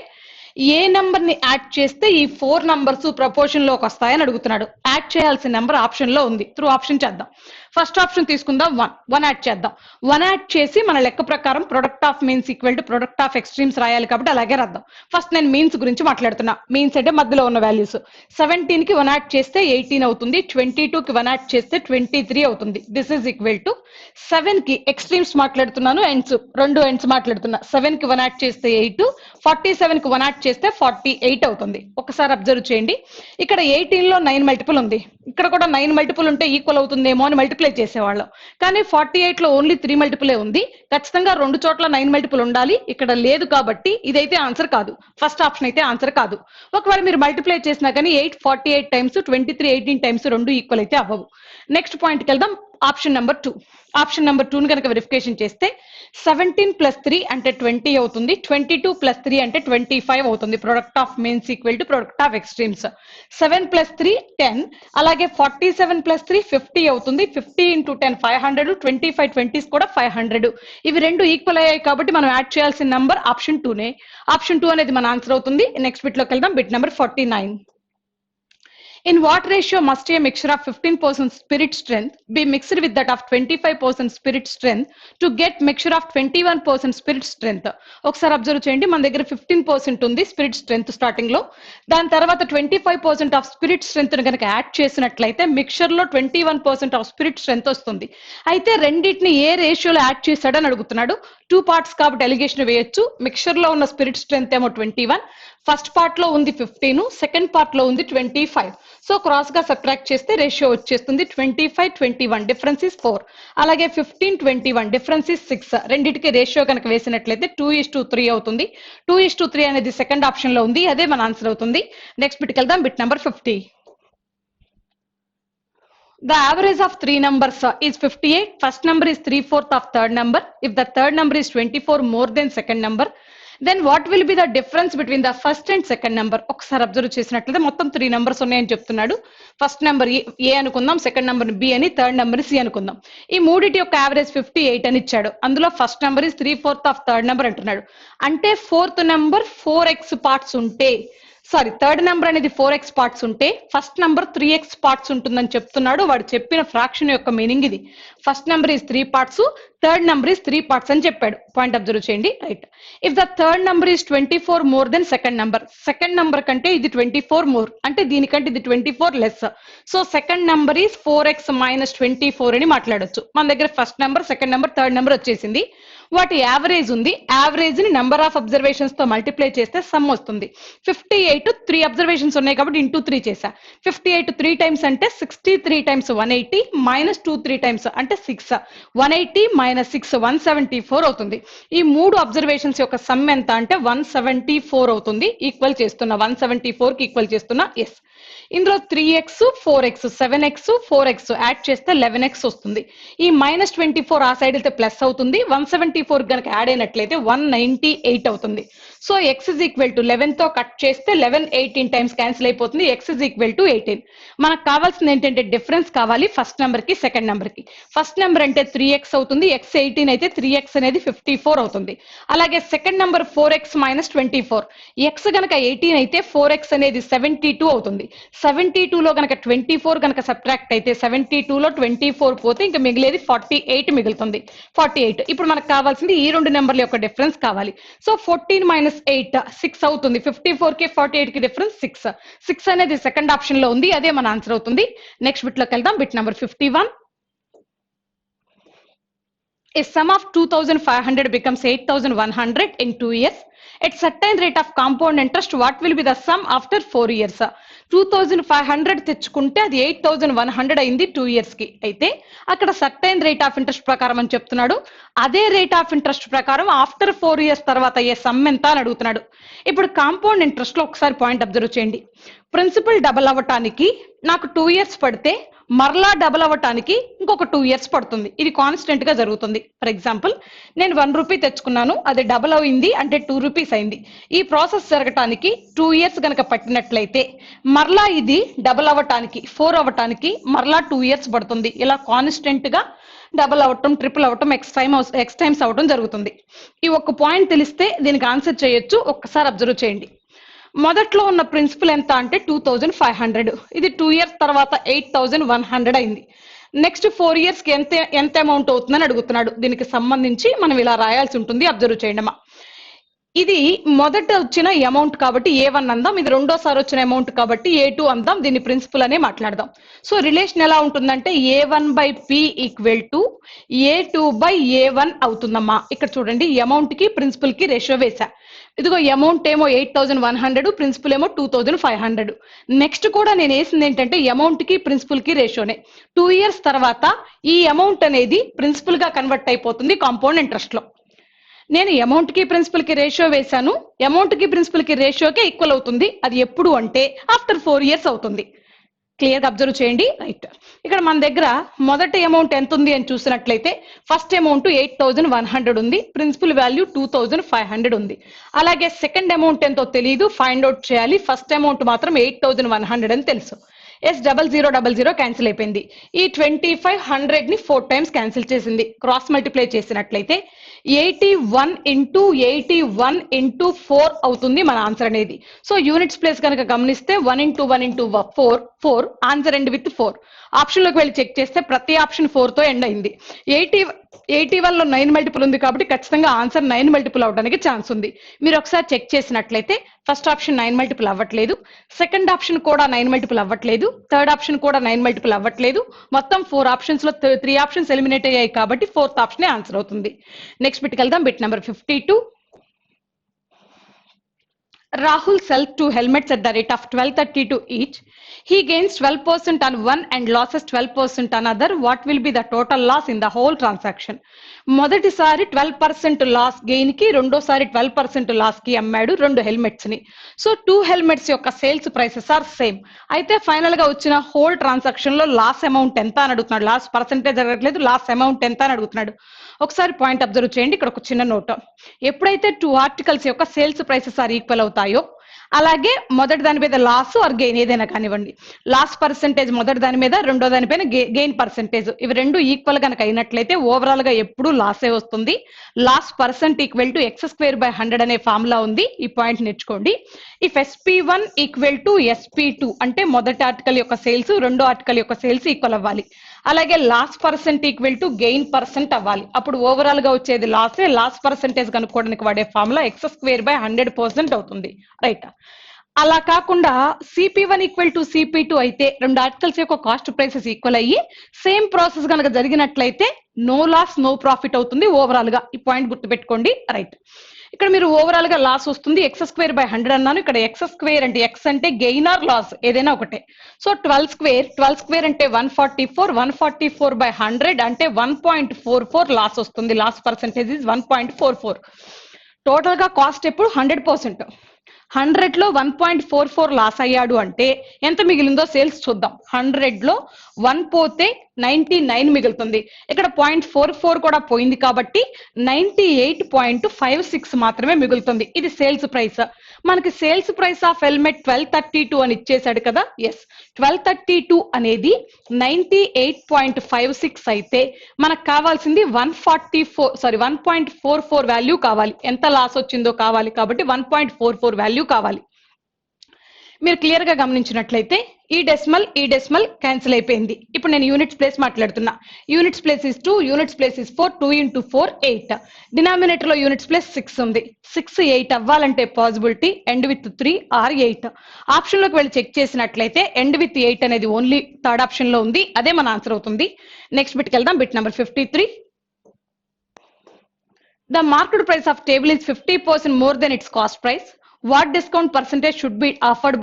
ఏ నెంబర్ ని యాడ్ చేస్తే ఈ 4 నంబర్స్ ప్రపోర్షన్ లోకి వస్తాయని అడుగుతున్నాడు. యాడ్ చేయాల్సిన నెంబర్ ఆప్షన్ లో ఉంది. త్రూ ఆప్షన్ చేద్దాం. ఫస్ట్ ఆప్షన్ తీసుకుందాం. 1 యాడ్ చేద్దాం. 1 యాడ్ చేసి మన లెక్క ప్రకారం product of means equal to product of extremes రాయాలి కాబట్టి అలాగే రాద్దాం. ఫస్ట్ నేను మీన్స్ గురించి మాట్లాడుతున్నా. మీన్స్ అంటే మధ్యలో ఉన్న వాల్యూస్. 17 కి 1 యాడ్ చేస్తే 18 అవుతుంది. 22 కి 1 యాడ్ చేస్తే 23 అవుతుంది. దిస్ ఈజ్ ఈక్వల్ టు 7 కి ఎక్స్ట్రీమ్స్ మాట్లాడుతున్నాను, ఎండ్స్ 2 ఎండ్స్ మాట్లాడుతున్నా. 7 కి 1 యాడ్ చేస్తే 8, 47 కి 1 యాడ్ చేస్తే 48 అవుతుంది. ఒకసారి అబ్జర్వ్ చేయండి, ఇక్కడ 18 లో 9 మల్టిపుల్ ఉంది. ఇక్కడ కూడా 9 మల్టిపుల్ ఉంటే ఈక్వల్ అవుతుందేమో అని మల్టిప్లై చేసేవాళ్ళం. కానీ 48 లో ఓన్లీ 3 మల్టిపులే ఉంది. ఖచ్చితంగా 2 చోట్ల 9 మల్టిపుల్ ఉండాలి. ఇక్కడ లేదు కాబట్టి ఇదైతే ఆన్సర్ కాదు. ఫస్ట్ ఆప్షన్ అయితే ఆన్సర్ కాదు. ఒకవేళ మీరు మల్టిప్లై చేసినా కానీ 8 48 టైమ్స్ 23 18 టైమ్స్ 2 ఈక్వల్ అయితే అవ్వవు. నెక్స్ట్ పాయింట్కి వెళ్దాం. Option number 2. ఆప్షన్ నెంబర్ 2 ని కనుక వెరిఫికేషన్ చేస్తే 17 ప్లస్ 3 అంటే 20 అవుతుంది. 22 ప్లస్ 3 అంటే 25 అవుతుంది. Product of means equal to product of extremes. 7 plus 3 10, అలాగే 47 ప్లస్ 3 50 అవుతుంది. 50 ఇంటూ 10 500, 25 20s కూడా 500. ఇవి రెండు ఈక్వల్ అయ్యాయి కాబట్టి మనం యాడ్ చేయాల్సిన నంబర్ ఆప్షన్ 2నే. ఆప్షన్ 2 అనేది మన ఆన్సర్ అవుతుంది. నెక్స్ట్ బిట్ లోకి వెళ్దాం. Bit number 49. In what ratio must a mixture of 15% spirit strength be mixed with that of 25% spirit strength to get mixture of 21% spirit strength? ఒకసారి observe చేయండి, మన దగ్గర 15% ఉంది స్పిరిట్ స్ట్రెంత్ స్టార్టింగ్ లో. దాని తర్వాత 25% ఆఫ్ స్పిరిట్ స్ట్రెంత్ కనుక add చేసినట్లయితే మిక్చర్ లో 21% ఆఫ్ స్పిరిట్ స్ట్రెంత్ వస్తుంది. అయితే రెండింటిని ఏ రేషియోలో యాడ్ చేశాడని అడుగుతున్నాడు. 2 పార్ట్స్ కాబట్టి ఎలిగేషన్ వేయొచ్చు. మిక్చర్ లో ఉన్న స్పిరిట్ స్ట్రెంత్ ఏమో 21, ఫస్ట్ పార్ట్ లో ఉంది 15, సెకండ్ పార్ట్ లో ఉంది 25. సో క్రాస్ గా సబ్ట్రాక్ట్ చేస్తే రేషియో వచ్చేస్తుంది 25 21, డిఫరెన్స్ ఇస్ 4. అలాగే 15 21, డిఫరెన్స్ ఇస్ 6. రెండింటికి రేషియో కనుక వేసినట్లయితే 2:3 అవుతుంది. 2:3 అనేది సెకండ్ ఆప్షన్ లో ఉంది. అదే మన ఆన్సర్ అవుతుంది. నెక్స్ట్ బిట్కి వెళ్దాం. Bit number 50. The average of 3 numbers is 58. First number is 3/4 of third number. If the third number is 24 more than second number, then what will be the difference between the first and second number? ఒకసారి observe చేసినట్లయితే మొత్తం 3 numbers ఉన్నాయని చెప్తున్నాడు. First number ఏ అనుకుందాం, second number B అని, third number C అనుకుందాం. ఈ మూడిటి యొక్క యావరేజ్ 58 అని ఇచ్చాడు. అందులో first number is 3/4 of third number అంటున్నాడు. అంటే ఫోర్త్ నెంబర్ 4x పార్ట్స్ ఉంటే, సారీ థర్డ్ నెంబర్ అనేది 4x పార్ట్స్ ఉంటే ఫస్ట్ నెంబర్ 3x పార్ట్స్ ఉంటుందని చెప్తున్నాడు. వాడు చెప్పిన ఫ్రాక్షన్ యొక్క మీనింగ్ ఇది. First number is 3 parts, third number is 3 parts అని చెప్పాడు. పాయింట్ అబ్జర్వ్ చేయండి. Right. If the third number is 24 more than second number, second number కంటే ఇది 24 మోర్, అంటే దీనికంటే ఇది 24 less. So second number is 4x - 24 అని మాట్లాడొచ్చు. మన దగ్గర first number, second number, third number వచ్చేసింది. వాటి యావరేజ్ ఉంది. యావరేజ్ ని నెంబర్ ఆఫ్ అబ్జర్వేషన్స్ తో మల్టిప్లై చేస్తే సమ్ వస్తుంది. 58 3 అబ్జర్వేషన్స్ ఉన్నాయి కాబట్టి ఇంటూ 3 చేసా. 58 3 టైమ్స్ అంటే 63 టైమ్స్ 180 మైనస్ 2 3 టైమ్స్ అంటే 6. 180 మైనస్ 6 174 అవుతుంది. ఈ 3 అబ్జర్వేషన్స్ యొక్క సమ్ ఎంత అంటే 174 అవుతుంది. ఈక్వల్ చేస్తున్నా 174 కి ఈక్వల్ చేస్తున్నా. ఎస్. ఇందులో 3x 4x 7x 4x add చేస్తే 11x వస్తుంది. ఈ -24 ఆ సైడ్ అయితే ప్లస్ అవుతుంది. 174 కనుక యాడ్ అయినట్లయితే 198 అవుతుంది. So x is equal to 11 తో కట్ చేస్తే 11 18 టైమ్స్ క్యాన్సిల్ అయిపోతుంది. x is equal to 18. మనకు కావాల్సింది ఏంటంటే డిఫరెన్స్ కావాలి ఫస్ట్ నెంబర్ కి సెకండ్ నెంబర్ కి. ఫస్ట్ నెంబర్ అంటే 3x అవుతుంది, x 18 అయితే 3x అనేది 54 అవుతుంది. అలాగే సెకండ్ నెంబర్ 4x - 24, x గనక 18 అయితే 4x అనేది 72 అవుతుంది. 72 లో గనక 24 గనక సబ్ట్రాక్ట్ అయితే 72 లో 24 పోతే ఇంకా మిగిలేది 48 మిగులుతుంది. 48. ఇప్పుడు మనకు కావాల్సింది ఈ రెండు నెంబర్ల యొక్క డిఫరెన్స్ కావాలి. సో 14 - 8 6 అవుతుంది. 54 కి 48 కి డిఫరెన్స్ 6. 6 అనేది సెకండ్ ఆప్షన్ లో ఉంది, అదే మన ఆన్సర్ అవుతుంది. నెక్స్ట్ బిట్ లోకి వెళ్దాం. Bit number 51. A sum of 2,500 becomes 8,100 in 2 years. At certain rate of compound interest, what will be the sum after 4 years? 2,500 తెచ్చుకుంటే అది 8,100 అయింది 2 years కి. అయితే అక్కడ సర్టైన్ రేట్ ఆఫ్ ఇంట్రెస్ట్ ప్రకారం అని చెప్తున్నాడు. అదే రేట్ ఆఫ్ ఇంట్రెస్ట్ ప్రకారం ఆఫ్టర్ 4 years తర్వాత అయ్యే సమ్ ఎంత అని అడుగుతున్నాడు. ఇప్పుడు కాంపౌండ్ ఇంట్రెస్ట్ లో ఒకసారి పాయింట్ అబ్జర్వ్ చేయండి. ప్రిన్సిపల్ డబల్ అవ్వటానికి నాకు 2 years పడితే మరలా డబుల్ అవ్వటానికి ఇంకొక 2 years పడుతుంది. ఇది కాన్స్టెంట్ గా జరుగుతుంది. ఫర్ ఎగ్జాంపుల్ నేను 1 రూపీ తెచ్చుకున్నాను, అది డబుల్ అయింది అంటే 2 రూపీస్ అయింది. ఈ ప్రాసెస్ జరగటానికి 2 years గనక పట్టినట్లయితే మరలా ఇది డబుల్ అవ్వటానికి 4 అవ్వటానికి మరలా 2 years పడుతుంది. ఇలా కాన్స్టెంట్ గా డబుల్ అవటం, ట్రిపుల్ అవటం, ఎక్స్ టైమ్స్ అవటం జరుగుతుంది. ఈ ఒక్క పాయింట్ తెలిస్తే దీనికి ఆన్సర్ చేయొచ్చు. ఒక్కసారి అబ్జర్వ్ చేయండి. మొదట్లో ఉన్న ప్రిన్సిపల్ ఎంత అంటే 2,500, ఇది 2 years తర్వాత 8,100 అయింది. నెక్స్ట్ 4 years కి ఎంత అమౌంట్ అవుతుందని అడుగుతున్నాడు. దీనికి సంబంధించి మనం ఇలా రాయాల్సి ఉంటుంది. అబ్జర్వ్ చేయండి అమ్మా. ఇది మొదట వచ్చిన అమౌంట్ కాబట్టి A1 అందాం, ఇది రెండోసారి వచ్చిన అమౌంట్ కాబట్టి A2 అందాం. దీన్ని ప్రిన్సిపల్ అనే మాట్లాడదాం. సో రిలేషన్ ఎలా ఉంటుందంటే A1/P = A2/A1 అవుతుందమ్మా. ఇక్కడ చూడండి, అమౌంట్ కి ప్రిన్సిపల్ కి రేషియో వేసా. ఇదిగో అమౌంట్ ఏమో 8,100, ప్రిన్సిపల్ ఏమో 2,500. నెక్స్ట్ కూడా నేను వేసింది ఏంటంటే అమౌంట్ కి ప్రిన్సిపల్ కి రేషియోనే. 2 years తర్వాత ఈ అమౌంట్ అనేది ప్రిన్సిపల్ గా కన్వర్ట్ అయిపోతుంది కాంపౌండ్ ఇంట్రెస్ట్ లో. నేను అమౌంట్ కి ప్రిన్సిపల్ కి రేషియో వేశాను, అమౌంట్ కి ప్రిన్సిపల్ కి రేషియోకే ఈక్వల్ అవుతుంది. అది ఎప్పుడు అంటే ఆఫ్టర్ 4 years అవుతుంది. క్లియర్ గా అబ్జర్వ్ చేయండి. రైట్, ఇక్కడ మన దగ్గర మొదటి అమౌంట్ ఎంత ఉంది అని చూసినట్లయితే ఫస్ట్ అమౌంట్ 8,100 ఉంది, ప్రిన్సిపల్ వాల్యూ 2,500 ఉంది. అలాగే సెకండ్ అమౌంట్ ఎంతో తెలియదు, ఫైండ్ అవుట్ చేయాలి. ఫస్ట్ అమౌంట్ మాత్రం 8,100 అని తెలుసు. S0000 క్యాన్సిల్ అయిపోయింది. ఈ 2,500 ని 4 times క్యాన్సిల్ చేసింది. క్రాస్ మల్టిప్లై చేసినట్లయితే 81 × 81 × 4 అవుతుంది మన ఆన్సర్ అనేది. సో యూనిట్స్ ప్లేస్ కనుక గమనిస్తే 1 × 1 × 4 ఆన్సర్ ఎండ్ విత్ 4. ఆప్షన్ లోకి వెళ్ళి చెక్ చేస్తే ప్రతి ఆప్షన్ 4 తో ఎండ్ అయింది. 81 లో 9 మల్టిపుల్ ఉంది కాబట్టి ఖచ్చితంగా ఆన్సర్ 9 మల్టిపుల్ అవడానికి ఛాన్స్ ఉంది. మీరు ఒకసారి చెక్ చేసినట్లయితే ఫస్ట్ ఆప్షన్ 9 మల్టిపుల్ అవ్వట్లేదు, సెకండ్ ఆప్షన్ కూడా 9 మల్టిపుల్ అవ్వట్లేదు, థర్డ్ ఆప్షన్ కూడా 9 మల్టిపుల్ అవ్వట్లేదు. మొత్తం 4 ఆప్షన్స్ లో 3 ఆప్షన్స్ ఎలిమినేట్ అయ్యాయి కాబట్టి ఫోర్త్ ఆప్షన్ ఆన్సర్ అవుతుంది. నెక్స్ట్ బిట్కి వెళ్దాం. Bit number 52. Rahul sells 2 helmets at the rate of 12.32 each. He gains 12% on one and losses 12% on other. What will be the total loss in the whole transaction? మొదటిసారి 12% loss gain కి, రెండోసారి 12% loss కి అమ్మాడు 2 helmets ని. So 2 helmets యొక్క sales prices are same. అయితే final గా వచ్చిన whole transaction లో లాస్ అమౌంట్ ఎంత అని అడుగుతున్నాడు. లాస్ పర్సెంటేజ్ అడగట్లేదు, లాస్ అమౌంట్ ఎంత అని అడుగుతున్నాడు. ఒకసారి పాయింట్ అబ్జర్వ్ చేయండి. ఇక్కడ ఒక చిన్న నోట్. ఎప్పుడైతే 2 ఆర్టికల్స్ యొక్క సేల్స్ ప్రైసెస్ ఆర్ ఈక్వల్ అవుతాయో, అలాగే మొదటి దాని మీద లాస్ ఆర్ గెయిన్ ఏదైనా కానివ్వండి, లాస్ పర్సెంటేజ్ మొదటి దాని మీద, రెండో దానిపైన గెయిన్ పర్సెంటేజ్, ఇవి రెండు ఈక్వల్ కనుక అయినట్లయితే ఓవరాల్ గా ఎప్పుడు లాసే వస్తుంది. లాస్ పర్సెంట్ = x²/100 అనే ఫార్ములా ఉంది. ఈ పాయింట్ నేర్చుకోండి. ఇఫ్ SP1 = SP2 అంటే మొదటి ఆర్టికల్ యొక్క సేల్స్ రెండో ఆర్టికల్ యొక్క సేల్స్ ఈక్వల్ అవ్వాలి. అలాగే లాస్ పర్సెంట్ = గెయిన్ పర్సెంట్ అవ్వాలి. అప్పుడు ఓవరాల్ గా వచ్చేది లాసే. లాస్ పర్సెంటేజ్ కనుక్కోవడానికి వాడే ఫార్ములా x²/100% అవుతుంది. రైట్. అలా కాకుండా CP1 = CP2 అయితే రెండు ఆర్టికల్స్ యొక్క కాస్ట్ ప్రైసెస్ ఈక్వల్ అయ్యి సేమ్ ప్రాసెస్ కనుక జరిగినట్లయితే నో లాస్ నో ప్రాఫిట్ అవుతుంది ఓవరాల్ గా. ఈ పాయింట్ గుర్తుపెట్టుకోండి. రైట్, ఇక్కడ మీరు ఓవరాల్ గా లాస్ వస్తుంది. x²/100 అన్నాను. ఇక్కడ x² అంటే x అంటే గెయిన్ ఆర్ లాస్ ఏదైనా ఒకటే. సో 12² అంటే 144, 144/100 అంటే 1.44 లాస్ వస్తుంది. Loss percentage 1.44. టోటల్ గా కాస్ట్ ఎప్పుడు 100%. 100 లో 1.44 లాస్ అయ్యాడు అంటే ఎంత మిగిలిందో సేల్స్ చూద్దాం. 100 లో 1 పోతే 99 మిగులుతుంది. ఇక్కడ 0.44 కూడా పోయింది కాబట్టి 98.56 మాత్రమే మిగులుతుంది. ఇది సేల్స్ ప్రైస్. మనకి సేల్స్ ప్రైస్ ఆఫ్ హెల్మెట్ 1232 అని ఇచ్చేసాడు కదా. ఎస్, 1232 అనేది 98.56 అయితే మనకు కావాల్సింది 1.44 వాల్యూ కావాలి. ఎంత లాస్ వచ్చిందో కావాలి కాబట్టి 1.44 వాల్యూ కావాలి. మీరు క్లియర్ గా గమనించినట్లయితే ఈ డెసిమల్ క్యాన్సిల్ అయిపోయింది. ఇప్పుడు నేను యూనిట్స్ ప్లేస్ మాట్లాడుతున్నా. Units place is 2, units place is 4, 2 into 4 8. Denominator లో యూనిట్స్ ప్లేస్ 6 ఉంది. 6 8 అవ్వాలంటే possibility end with 3 or 8. Option లోకి వెళ్ళి చెక్ చేసినట్లయితే ఎండ్ విత్ 8 అనేది ఓన్లీ థర్డ్ ఆప్షన్ లో ఉంది. అదే మన ఆన్సర్ అవుతుంది. నెక్స్ట్ బిట్కి వెళ్దాం. Bit number 53. The market price of table is 50% more than its cost price. What discount percentage should be offered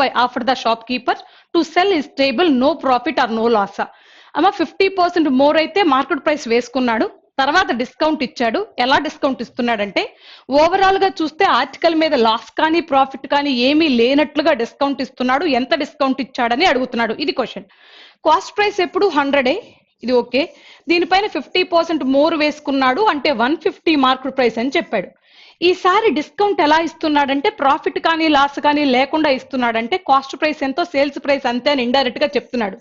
the shopkeeper to sell his table no profit or no loss? అమ్మ 50% more అయితే market price వేసుకున్నాడు, తర్వాత discount ఇచ్చాడు. ఎలా discount ఇస్తున్నాడంటే overall గా చూస్తే article మీద loss కానీ ప్రాఫిట్ కానీ ఏమీ లేనట్లుగా డిస్కౌంట్ ఇస్తున్నాడు. ఎంత డిస్కౌంట్ ఇచ్చాడని అడుగుతున్నాడు. ఇది క్వశ్చన్. కాస్ట్ ప్రైస్ ఎప్పుడు 100. ఇది ఓకే. దీనిపైన 50% మోర్ వేసుకున్నాడు అంటే 150 మార్కెట్ ప్రైస్ అని చెప్పాడు. ఈసారి డిస్కౌంట్ ఎలా ఇస్తున్నాడంటే ప్రాఫిట్ కానీ లాస్ కానీ లేకుండా ఇస్తున్నాడంటే కాస్ట్ ప్రైస్ ఎంతో సేల్స్ ప్రైస్ అంతే అని ఇండైరెక్ట్ గా చెప్తున్నాడు.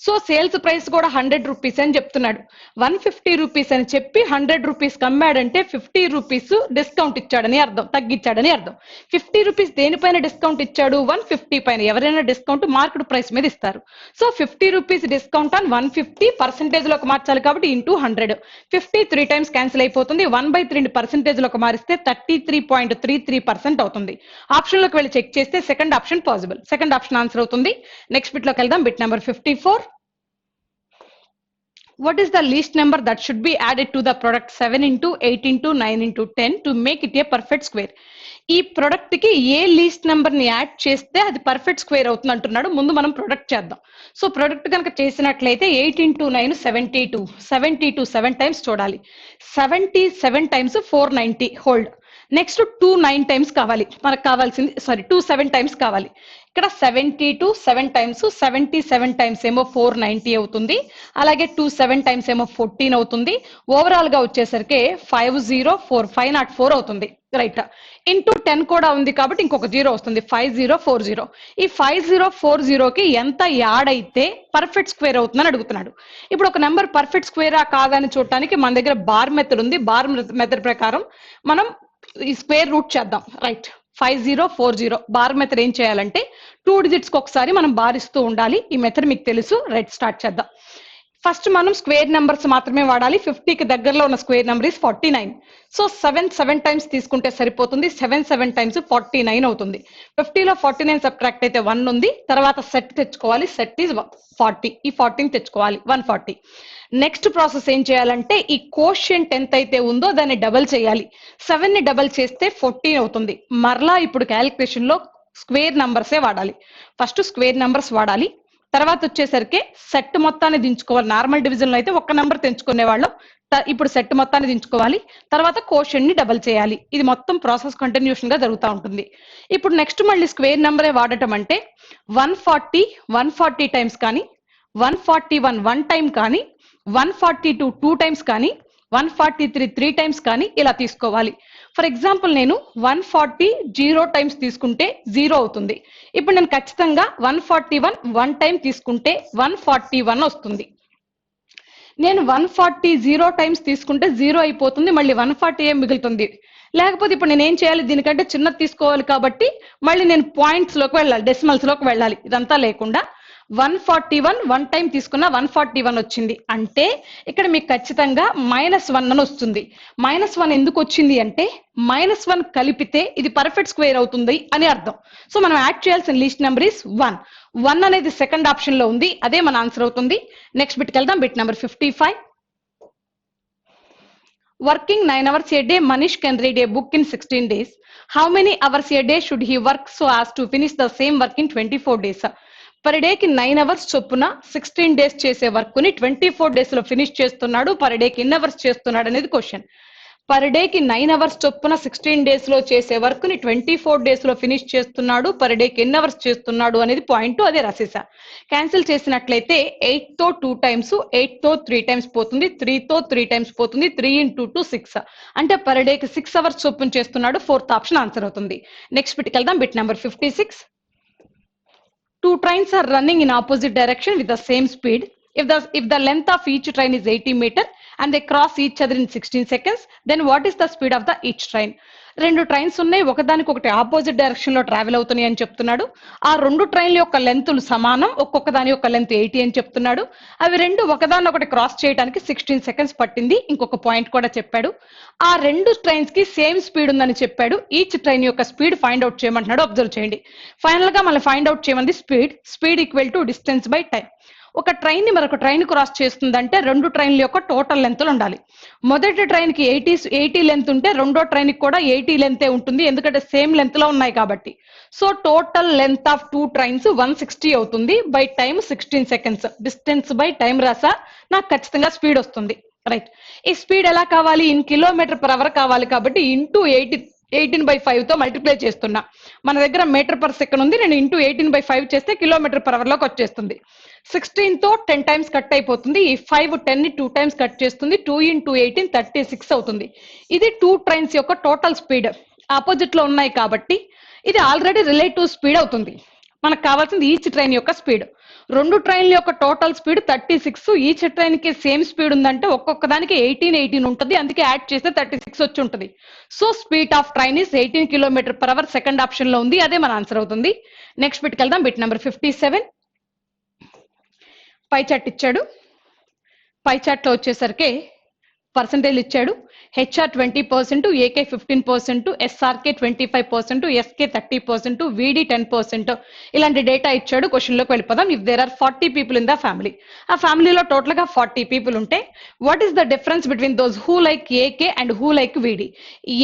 సో సేల్స్ ప్రైస్ కూడా 100 రూపీస్ అని చెప్తున్నాడు. 150 రూపీస్ అని చెప్పి 100 రూపీస్ కమ్మాడంటే 50 రూపీస్ డిస్కౌంట్ ఇచ్చాడని అర్థం, తగ్గించాడని అర్థం. 50 రూపీస్ దేనిపైన డిస్కౌంట్ ఇచ్చాడు? 150 పైన. ఎవరైనా డిస్కౌంట్ మార్కెట్ ప్రైస్ మీద ఇస్తారు. So 50 rupees discount on 150 percentage లోకి మార్చాలి కాబట్టి ఇంటూ 100. 50 3 టైమ్స్ క్యాన్సిల్ అయిపోతుంది. 1/3 పర్సెంటేజ్ లోకి మారిస్తే 33.33% అవుతుంది. ఆప్షన్ లోకి వెళ్ళి చెక్ చేస్తే second option possible. Second option answer అవుతుంది. నెక్స్ట్ బిట్ లోకి వెళ్దాం. Bit number 54. What is the least number that should be added to the product 7 into 8 into 9 into 10 to make it a perfect square? ఈ product కి ఏ least number ని add చేస్తే అది perfect square అవుతుంది అంటున్నాడు. ముందు మనం ప్రొడక్ట్ చేద్దాం. సో ప్రొడక్ట్ కనుక చేసినట్లయితే 8 into 9 72. 72 7 టైమ్స్ చూడాలి. 77 టైమ్స్ 490 హోల్డ్. నెక్స్ట్ 2 9 టైమ్స్ కావాలి. మనకు కావాల్సింది 2 7 టైమ్స్ కావాలి. ఇక్కడ 72 7 టైమ్స్ 77 టైమ్స్ ఏమో 490 అవుతుంది. అలాగే 2 7 టైమ్స్ ఏమో 14 అవుతుంది. ఓవరాల్ గా వచ్చేసరికి 504 అవుతుంది. రైట్. ఇంటూ 10 కూడా ఉంది కాబట్టి ఇంకొక 0 వస్తుంది. 5040. ఈ 5040కి ఎంత యాడ్ అయితే పర్ఫెక్ట్ స్క్వేర్ అవుతుందని అడుగుతున్నాడు. ఇప్పుడు ఒక నెంబర్ పర్ఫెక్ట్ స్క్వేరా కాదని చూడటానికి మన దగ్గర బార్ మెథడ్ ఉంది. బార్ మెథడ్ ప్రకారం మనం ఈ స్క్వేర్ రూట్ చేద్దాం. రైట్. 5040 బార్ మెథడ్ ఏం చేయాలంటే 2 డిజిట్స్ కి ఒకసారి మనం బార్ ఇస్తూ ఉండాలి. ఈ మెథడ్ మీకు తెలుసు. రైట్, స్టార్ట్ చేద్దాం. ఫస్ట్ మనం స్క్వేర్ నెంబర్స్ మాత్రమే వాడాలి. 50కి దగ్గరలో ఉన్న square number is 49. So 7 times తీసుకుంటే సరిపోతుంది. 7 టైమ్స్ 49 అవుతుంది. 50లో 49 సబ్ట్రాక్ట్ అయితే 1 ఉంది. తర్వాత సెట్ తెచ్చుకోవాలి. Set is 40. ఈ 14 తెచ్చుకోవాలి. 140. నెక్స్ట్ ప్రాసెస్ ఏం చేయాలంటే ఈ కోషియంట్ ఎంత అయితే ఉందో దాన్ని డబల్ చేయాలి. 7 ని డబల్ చేస్తే 14 అవుతుంది. మరలా ఇప్పుడు క్యాలిక్యులేషన్ లో స్క్వేర్ నంబర్సే వాడాలి. ఫస్ట్ స్క్వేర్ నంబర్స్ వాడాలి. తర్వాత వచ్చేసరికి సెట్ మొత్తాన్ని దించుకోవాలి. నార్మల్ డివిజన్ లో అయితే ఒక్క నెంబర్ తెంచుకునే వాళ్ళం. ఇప్పుడు సెట్ మొత్తాన్ని దించుకోవాలి. తర్వాత కోషియంట్ ని డబల్ చేయాలి. ఇది మొత్తం ప్రాసెస్ కంటిన్యూషన్ గా జరుగుతూ ఉంటుంది. ఇప్పుడు నెక్స్ట్ మళ్ళీ స్క్వేర్ నెంబరే వాడటం అంటే 140 టైమ్స్ కానీ, 141 1 టైం కానీ, 142 2 టైమ్స్ కానీ, 143 3 టైమ్స్ కానీ ఇలా తీసుకోవాలి. ఫర్ ఎగ్జాంపుల్ నేను 140 0 టైమ్స్ తీసుకుంటే 0 అవుతుంది. ఇప్పుడు నేను ఖచ్చితంగా 141 1 టైం తీసుకుంటే 141 వస్తుంది. నేను 140 0 టైమ్స్ తీసుకుంటే 0 అయిపోతుంది. మళ్ళీ 140 మిగులుతుంది. లేకపోతే ఇప్పుడు నేను ఏం చేయాలి? దీనికంటే చిన్నది తీసుకోవాలి కాబట్టి మళ్ళీ నేను పాయింట్స్ లోకి వెళ్ళాలి, డెసిమల్స్ లోకి వెళ్ళాలి. ఇదంతా లేకుండా 141 1 టైం తీసుకున్న 141 వచ్చింది. అంటే ఇక్కడ మీకు ఖచ్చితంగా -1 అని వస్తుంది. -1 ఎందుకు వచ్చింది అంటే -1 కలిపితే ఇది పర్ఫెక్ట్ స్క్వేర్ అవుతుంది అని అర్థం. సో మనం యాడ్ చేయాల్సిన లీస్ట్ నెంబర్ ఇస్ 1 అనేది సెకండ్ ఆప్షన్ లో ఉంది. అదే మన ఆన్సర్ అవుతుంది. నెక్స్ట్ బిట్కి వెళ్దాం. Bit number 55. Working 9 hours a day, Manish can read a book in 16 days. How many hours a day should he work so as to finish the same work in 24 days? Per డేకి 9 hours చొప్పున 16 days చేసే work ని 24 days లో finish చేస్తున్నాడు. Per డేకి ఎన్ని hours చేస్తున్నాడు అనేది క్వశ్చన్. పర్ డేకి 9 అవర్స్ చొప్పున 16 days లో చేసే వర్క్ ని 24 days లో ఫినిష్ చేస్తున్నాడు. పర్ డేకి ఎన్ని అవర్స్ చేస్తున్నాడు అనేది పాయింట్, అదే రాసేసా. క్యాన్సిల్ చేసినట్లయితే 8 తో 2 times, 8 తో 3 times పోతుంది, 3 తో 3 times పోతుంది, 3 into 2 6. అంటే పర్ డేకి 6 అవర్స్ చొప్పున చేస్తున్నాడు. 4th ఆప్షన్ ఆన్సర్ అవుతుంది. నెక్స్ట్ బిట్కి వెళ్దాం. Bit number 56. Two trains are running in opposite direction with the same speed. If the length of each train is 80 meters and they cross each other in 16 seconds, then what is the speed of the each train? రెండు trains ఉన్నాయి, ఒకదానికొకటి opposite direction లో travel అవుతున్నాయి అని చెప్తున్నాడు. ఆ రెండు ట్రైన్ల యొక్క లెంత్లు సమానం, ఒక్కొక్క దాని యొక్క లెంత్ 80 అని చెప్తున్నాడు. అవి రెండు ఒకదాన్ని ఒకటి క్రాస్ చేయడానికి 16 seconds పట్టింది. ఇంకొక పాయింట్ కూడా చెప్పాడు. ఆ రెండు ట్రైన్స్ కి సేమ్ స్పీడ్ ఉందని చెప్పాడు. ఈచ్ ట్రైన్ యొక్క స్పీడ్ ఫైండ్ అవుట్ చేయమంటున్నాడు. అబ్జర్వ్ చేయండి. ఫైనల్ గా మళ్ళీ ఫైండ్ అవుట్ చేయమంది speed equal to distance by time. ఒక ట్రైన్ ని మరొక ట్రైన్ క్రాస్ చేస్తుందంటే రెండు ట్రైన్ల యొక్క టోటల్ లెంత్లు ఉండాలి. మొదటి ట్రైన్ కి 80 లెంత్ ఉంటే రెండో ట్రైన్ కి కూడా 80 లెంతే ఉంటుంది, ఎందుకంటే సేమ్ లెంత్ లో ఉన్నాయి కాబట్టి. So total length of 2 trains 160 అవుతుంది. By time 16 seconds. Distance by time రాసా, నాకు ఖచ్చితంగా స్పీడ్ వస్తుంది. రైట్. ఈ స్పీడ్ ఎలా కావాలి? ఇన్ km/h కావాలి కాబట్టి ఇంటూ 18/5 తో మల్టిప్లై చేస్తున్నా. మన దగ్గర మీటర్ పర్ సెకండ్ ఉంది, నేను ఇంటూ 18/5 చేస్తే km/h లోకి వచ్చేస్తుంది. 16 తో 10 times కట్ అయిపోతుంది. ఈ 5 10 ని 2 times కట్ చేస్తుంది. 2 into 18 36 అవుతుంది. ఇది 2 trains యొక్క టోటల్ స్పీడ్. ఆపోజిట్ లో ఉన్నాయి కాబట్టి ఇది ఆల్రెడీ రిలేటివ్ స్పీడ్ అవుతుంది. మనకు కావాల్సింది ఈచ్ ట్రైన్ యొక్క స్పీడ్. రెండు ట్రైన్ల యొక్క టోటల్ స్పీడ్ 36. ఈచ్ ట్రైన్ కి సేమ్ స్పీడ్ ఉందంటే ఒక్కొక్క దానికి 18 ఉంటుంది, అందుకే యాడ్ చేస్తే 36 వచ్చి ఉంటుంది. So speed of train is 18 km/h. Second option లో ఉంది, అదే మన ఆన్సర్ అవుతుంది. నెక్స్ట్ బిట్కి వెళ్దాం. Bit number 57. పై చార్ట్ ఇచ్చాడు. పై చార్ట్ లో వచ్చేసరికి పర్సంటేజ్ ఇచ్చాడు. హెచ్ఆర్ 20%, ఏకే 15%, ఎస్ఆర్కే 25%, ఎస్కే 30%, విడి 10%. ఇలాంటి డేటా ఇచ్చాడు. క్వశ్చన్ లోకి వెళ్ళిపోదాం. If there are 40 people in the family, ఆ ఫ్యామిలీలో టోటల్ గా 40 people ఉంటే what is the difference between those who like AK and who like VD?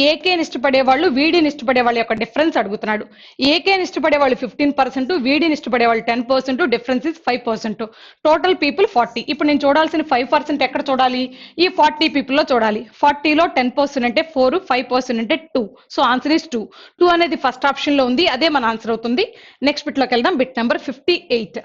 ఏకేని ఇష్టపడే వాళ్ళు, వీడిని ఇష్టపడే వాళ్ళ యొక్క డిఫరెన్స్ అడుగుతున్నాడు. ఏకేని ఇష్టపడే వాళ్ళు 15%, వీడిని ఇష్టపడే వాళ్ళు 10%, డిఫరెన్స్ ఇస్ 5%. Total people 40. ఇప్పుడు నేను చూడాల్సిన 5% ఎక్కడ చూడాలి? ఈ 40 people లో చూడాలి. 40 లో 10% అంటే 4, 5% అంటే 2. So answer is 2. 2 అనేది ఫస్ట్ ఆప్షన్ లో ఉంది, అదే మన ఆన్సర్ అవుతుంది. నెక్స్ట్ బిట్ లోకి వెళ్దాం. Bit number 58.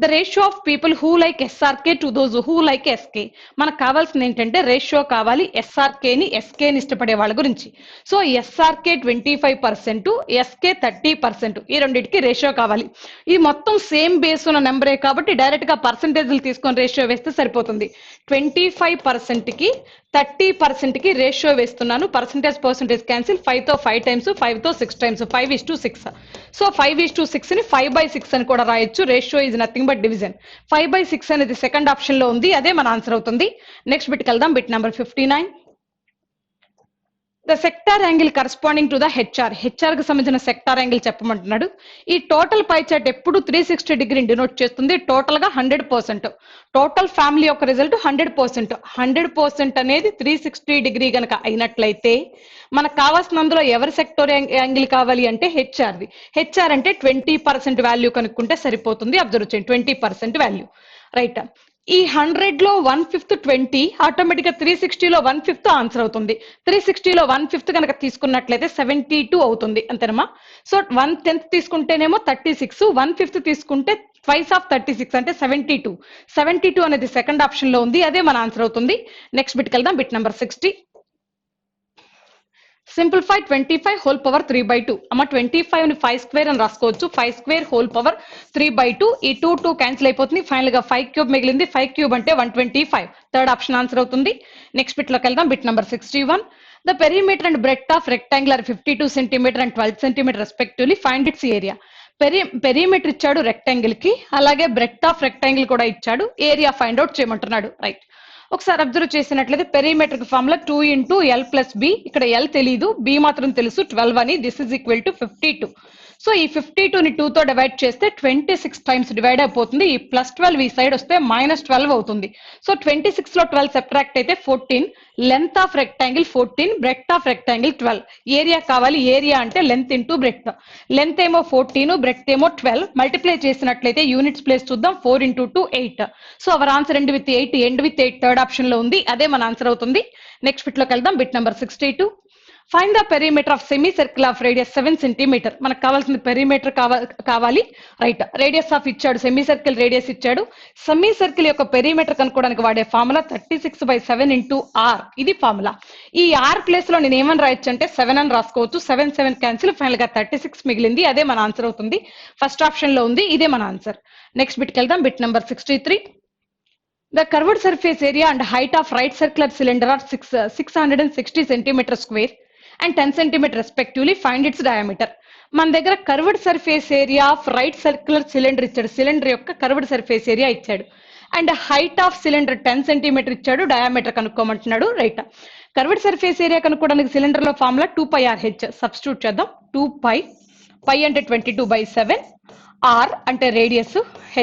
The ratio of people who like SRK to those who like SK. మనకు కావాల్సింది ఏంటంటే రేషియో కావాలి. ఎస్ఆర్కేని ఎస్కేని ఇష్టపడే వాళ్ళ గురించి. So SRK 25%, SK 30%. ఈ రెండింటికి రేషియో కావాలి. ఇది మొత్తం సేమ్ బేస్ ఉన్న నెంబరే కాబట్టి డైరెక్ట్ గా పర్సెంటేజ్లు తీసుకొని రేషియో వేస్తే సరిపోతుంది. 25% కి 30% కి రేషియో వేస్తున్నాను. Percentage cancel. 5 తో 5 times, 5 తో 6 times, 5:6. సో 5:6 ని 5/6 అని కూడా రాయొచ్చు. Ratio is nothing but division. 5/6 అనేది సెకండ్ ఆప్షన్ లో ఉంది, అదే మన ఆన్సర్ అవుతుంది. నెక్స్ట్ బిట్కి వెళ్దాం. Bit number 59. The sector angle corresponding to the HR. HR కి సంబంధించిన సెక్టార్ యాంగిల్ చెప్పమంటున్నాడు. ఈ టోటల్ పై చార్ట్ ఎప్పుడు 360 degree డినోట్ చేస్తుంది. టోటల్ గా 100%. టోటల్ ఫ్యామిలీ యొక్క రిజల్ట్ 100%. 100% అనేది 360 degree గనక అయినట్లయితే మనకు కావాల్సిన అందులో ఎవరి సెక్టార్ యాంగిల్ కావాలి అంటే హెచ్ఆర్ది. హెచ్ఆర్ అంటే 20% వాల్యూ కనుక్కుంటే సరిపోతుంది. అబ్జర్వ్ చేయండి, 20% వాల్యూ. రైట్. ఈ 100 లో 1/5 20, ఆటోమేటిక్ గా 360 లో 1/5 ఆన్సర్ అవుతుంది. 360 లో 1/5 కనుక తీసుకున్నట్లయితే 72 అవుతుంది. అంతేనమ్మా. సో 1/10 తీసుకుంటేనేమో 36, 1/5 తీసుకుంటే twice of 36 అంటే 72. 72 అనేది సెకండ్ ఆప్షన్ లో ఉంది, అదే మన ఆన్సర్ అవుతుంది. నెక్స్ట్ బిట్కి వెళ్దాం. Bit number 60. Simplify 25 whole power 3/2. అమ్మ 25 ని 5 square అని రాసుకోవచ్చు. 5 square whole power 3/2. ఈ 2 క్యాన్సిల్ అయిపోతుంది. ఫైనల్ గా 5 cube మిగిలింది. 5 cube అంటే 125. థర్డ్ ఆప్షన్ ఆన్సర్ అవుతుంది. నెక్స్ట్ బిట్ లోకి వెళ్దాం. Bit number 61. The perimeter and breadth of rectangular 52 cm and 12 cm respectively. Find its area. Perimeter ఇచ్చాడు రెక్టాంగిల్ కి, అలాగే బ్రెడ్త్ ఆఫ్ రెక్టాంగిల్ కూడా ఇచ్చాడు. ఏరియా ఫైండ్ అవుట్ చేయమంటున్నాడు. రైట్. ఒకసారి అబ్జర్వ్ చేసినట్లయితే perimeter formula 2 into L plus B. ఇక్కడ L తెలీదు, B మాత్రం తెలుసు 12 అని. This is equal to 52. So ఈ 52ని 2తో డివైడ్ చేస్తే 26 టైమ్స్ డివైడ్ అయిపోతుంది. ఈ +12 ఈ సైడ్ వస్తే -12 అవుతుంది. సో 26 లో 12 సబ్ట్రాక్ట్ అయితే 14. Length of rectangle 14, breadth of rectangle 12. Area కావాలి. ఏరియా అంటే లెంత్ ఇంటూ బ్రెడ్త్. లెంత్ ఏమో 14, బ్రెడ్త్ ఏమో 12. మల్టిప్లై చేసినట్లయితే యూనిట్స్ ప్లేస్ చూద్దాం. 4 × 2 8. So our answer end with 8, end with 8 third option లో ఉంది. అదే మన ఆన్సర్ అవుతుంది. నెక్స్ట్ బిట్ లోకి వెళ్దాం. Bit number 62. Find the perimeter of semi circle of radius 7 centimetre. మనకు కావాల్సిన పెరిమీటర్ కావాలి. రైట్, రేడియస్ ఆఫ్ ఇచ్చాడు, సెమీ సర్కిల్ రేడియస్ ఇచ్చాడు. సెమీ సర్కిల్ యొక్క పెరిమీటర్ కనుక్కోవడానికి వాడే ఫార్ములా 36/7 × r. ఇది ఫార్ములా. ఈ r ప్లేస్ లో నేను ఏమని రాయొచ్చు అంటే 7 అని రాసుకోవచ్చు. 7 7 క్యాన్సిల్, ఫైనల్ గా 36 మిగిలింది. అదే మన ఆన్సర్ అవుతుంది. ఫస్ట్ ఆప్షన్ లో ఉంది. ఇదే మన ఆన్సర్. నెక్స్ట్ బిట్కి వెళ్దాం. Bit number 63. The curved surface area and height of right circular cylinder are 660 centimeter square and 10 centimeter respectively. Find its diameter. మన దగ్గర curved surface area of right circular cylinder ఇచ్చాడు. Cylinder యొక్క curved surface area ఇచ్చాడు. And height of cylinder 10 centimetre ఇచ్చాడు. Diameter కనుక్కోమంటున్నాడు. Right, curved surface area కనుక్కోవడానికి cylinder లో formula 2πrh. Substitute చేద్దాం. 2π, π అంటే 22/7, r అంటే రేడియస్,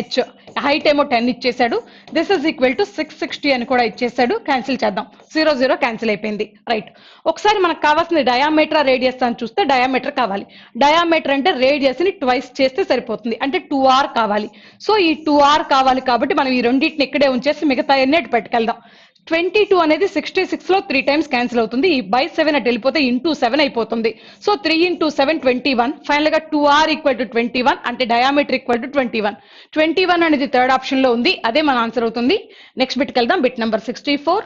h హైట్ ఏమో 10 ఇచ్చేసాడు. దిస్ ఇస్ ఈక్వల్ టు 660 అని కూడా ఇచ్చేసాడు. క్యాన్సిల్ చేద్దాం. 0 0 క్యాన్సిల్ అయిపోయింది. రైట్, ఒకసారి మనకు కావాల్సిన డయామీటర్ రేడియస్ అని చూస్తే డయామీటర్ కావాలి. డయామీటర్ అంటే రేడియస్ ని ట్వైస్ చేస్తే సరిపోతుంది. అంటే 2r కావాలి. సో ఈ 2r కావాలి కాబట్టి మనం ఈ రెండింటిని ఇక్కడే ఉంచేసి మిగతా అన్ని అటు పెట్టుకెళ్దాం. 22 అనేది 66 లో 3 టైమ్స్ క్యాన్సిల్ అవుతుంది. ఈ /7 అటు వెళ్ళిపోతే ×7 అయిపోతుంది. సో 3 × 7 21. ఫైనల్ గా 2r = 21 అంటే డయామీటర్ = 21. 21 అనేది థర్డ్ ఆప్షన్ లో ఉంది. అదే మన ఆన్సర్ అవుతుంది. నెక్స్ట్ బిట్కి వెళ్దాం. Bit number 64.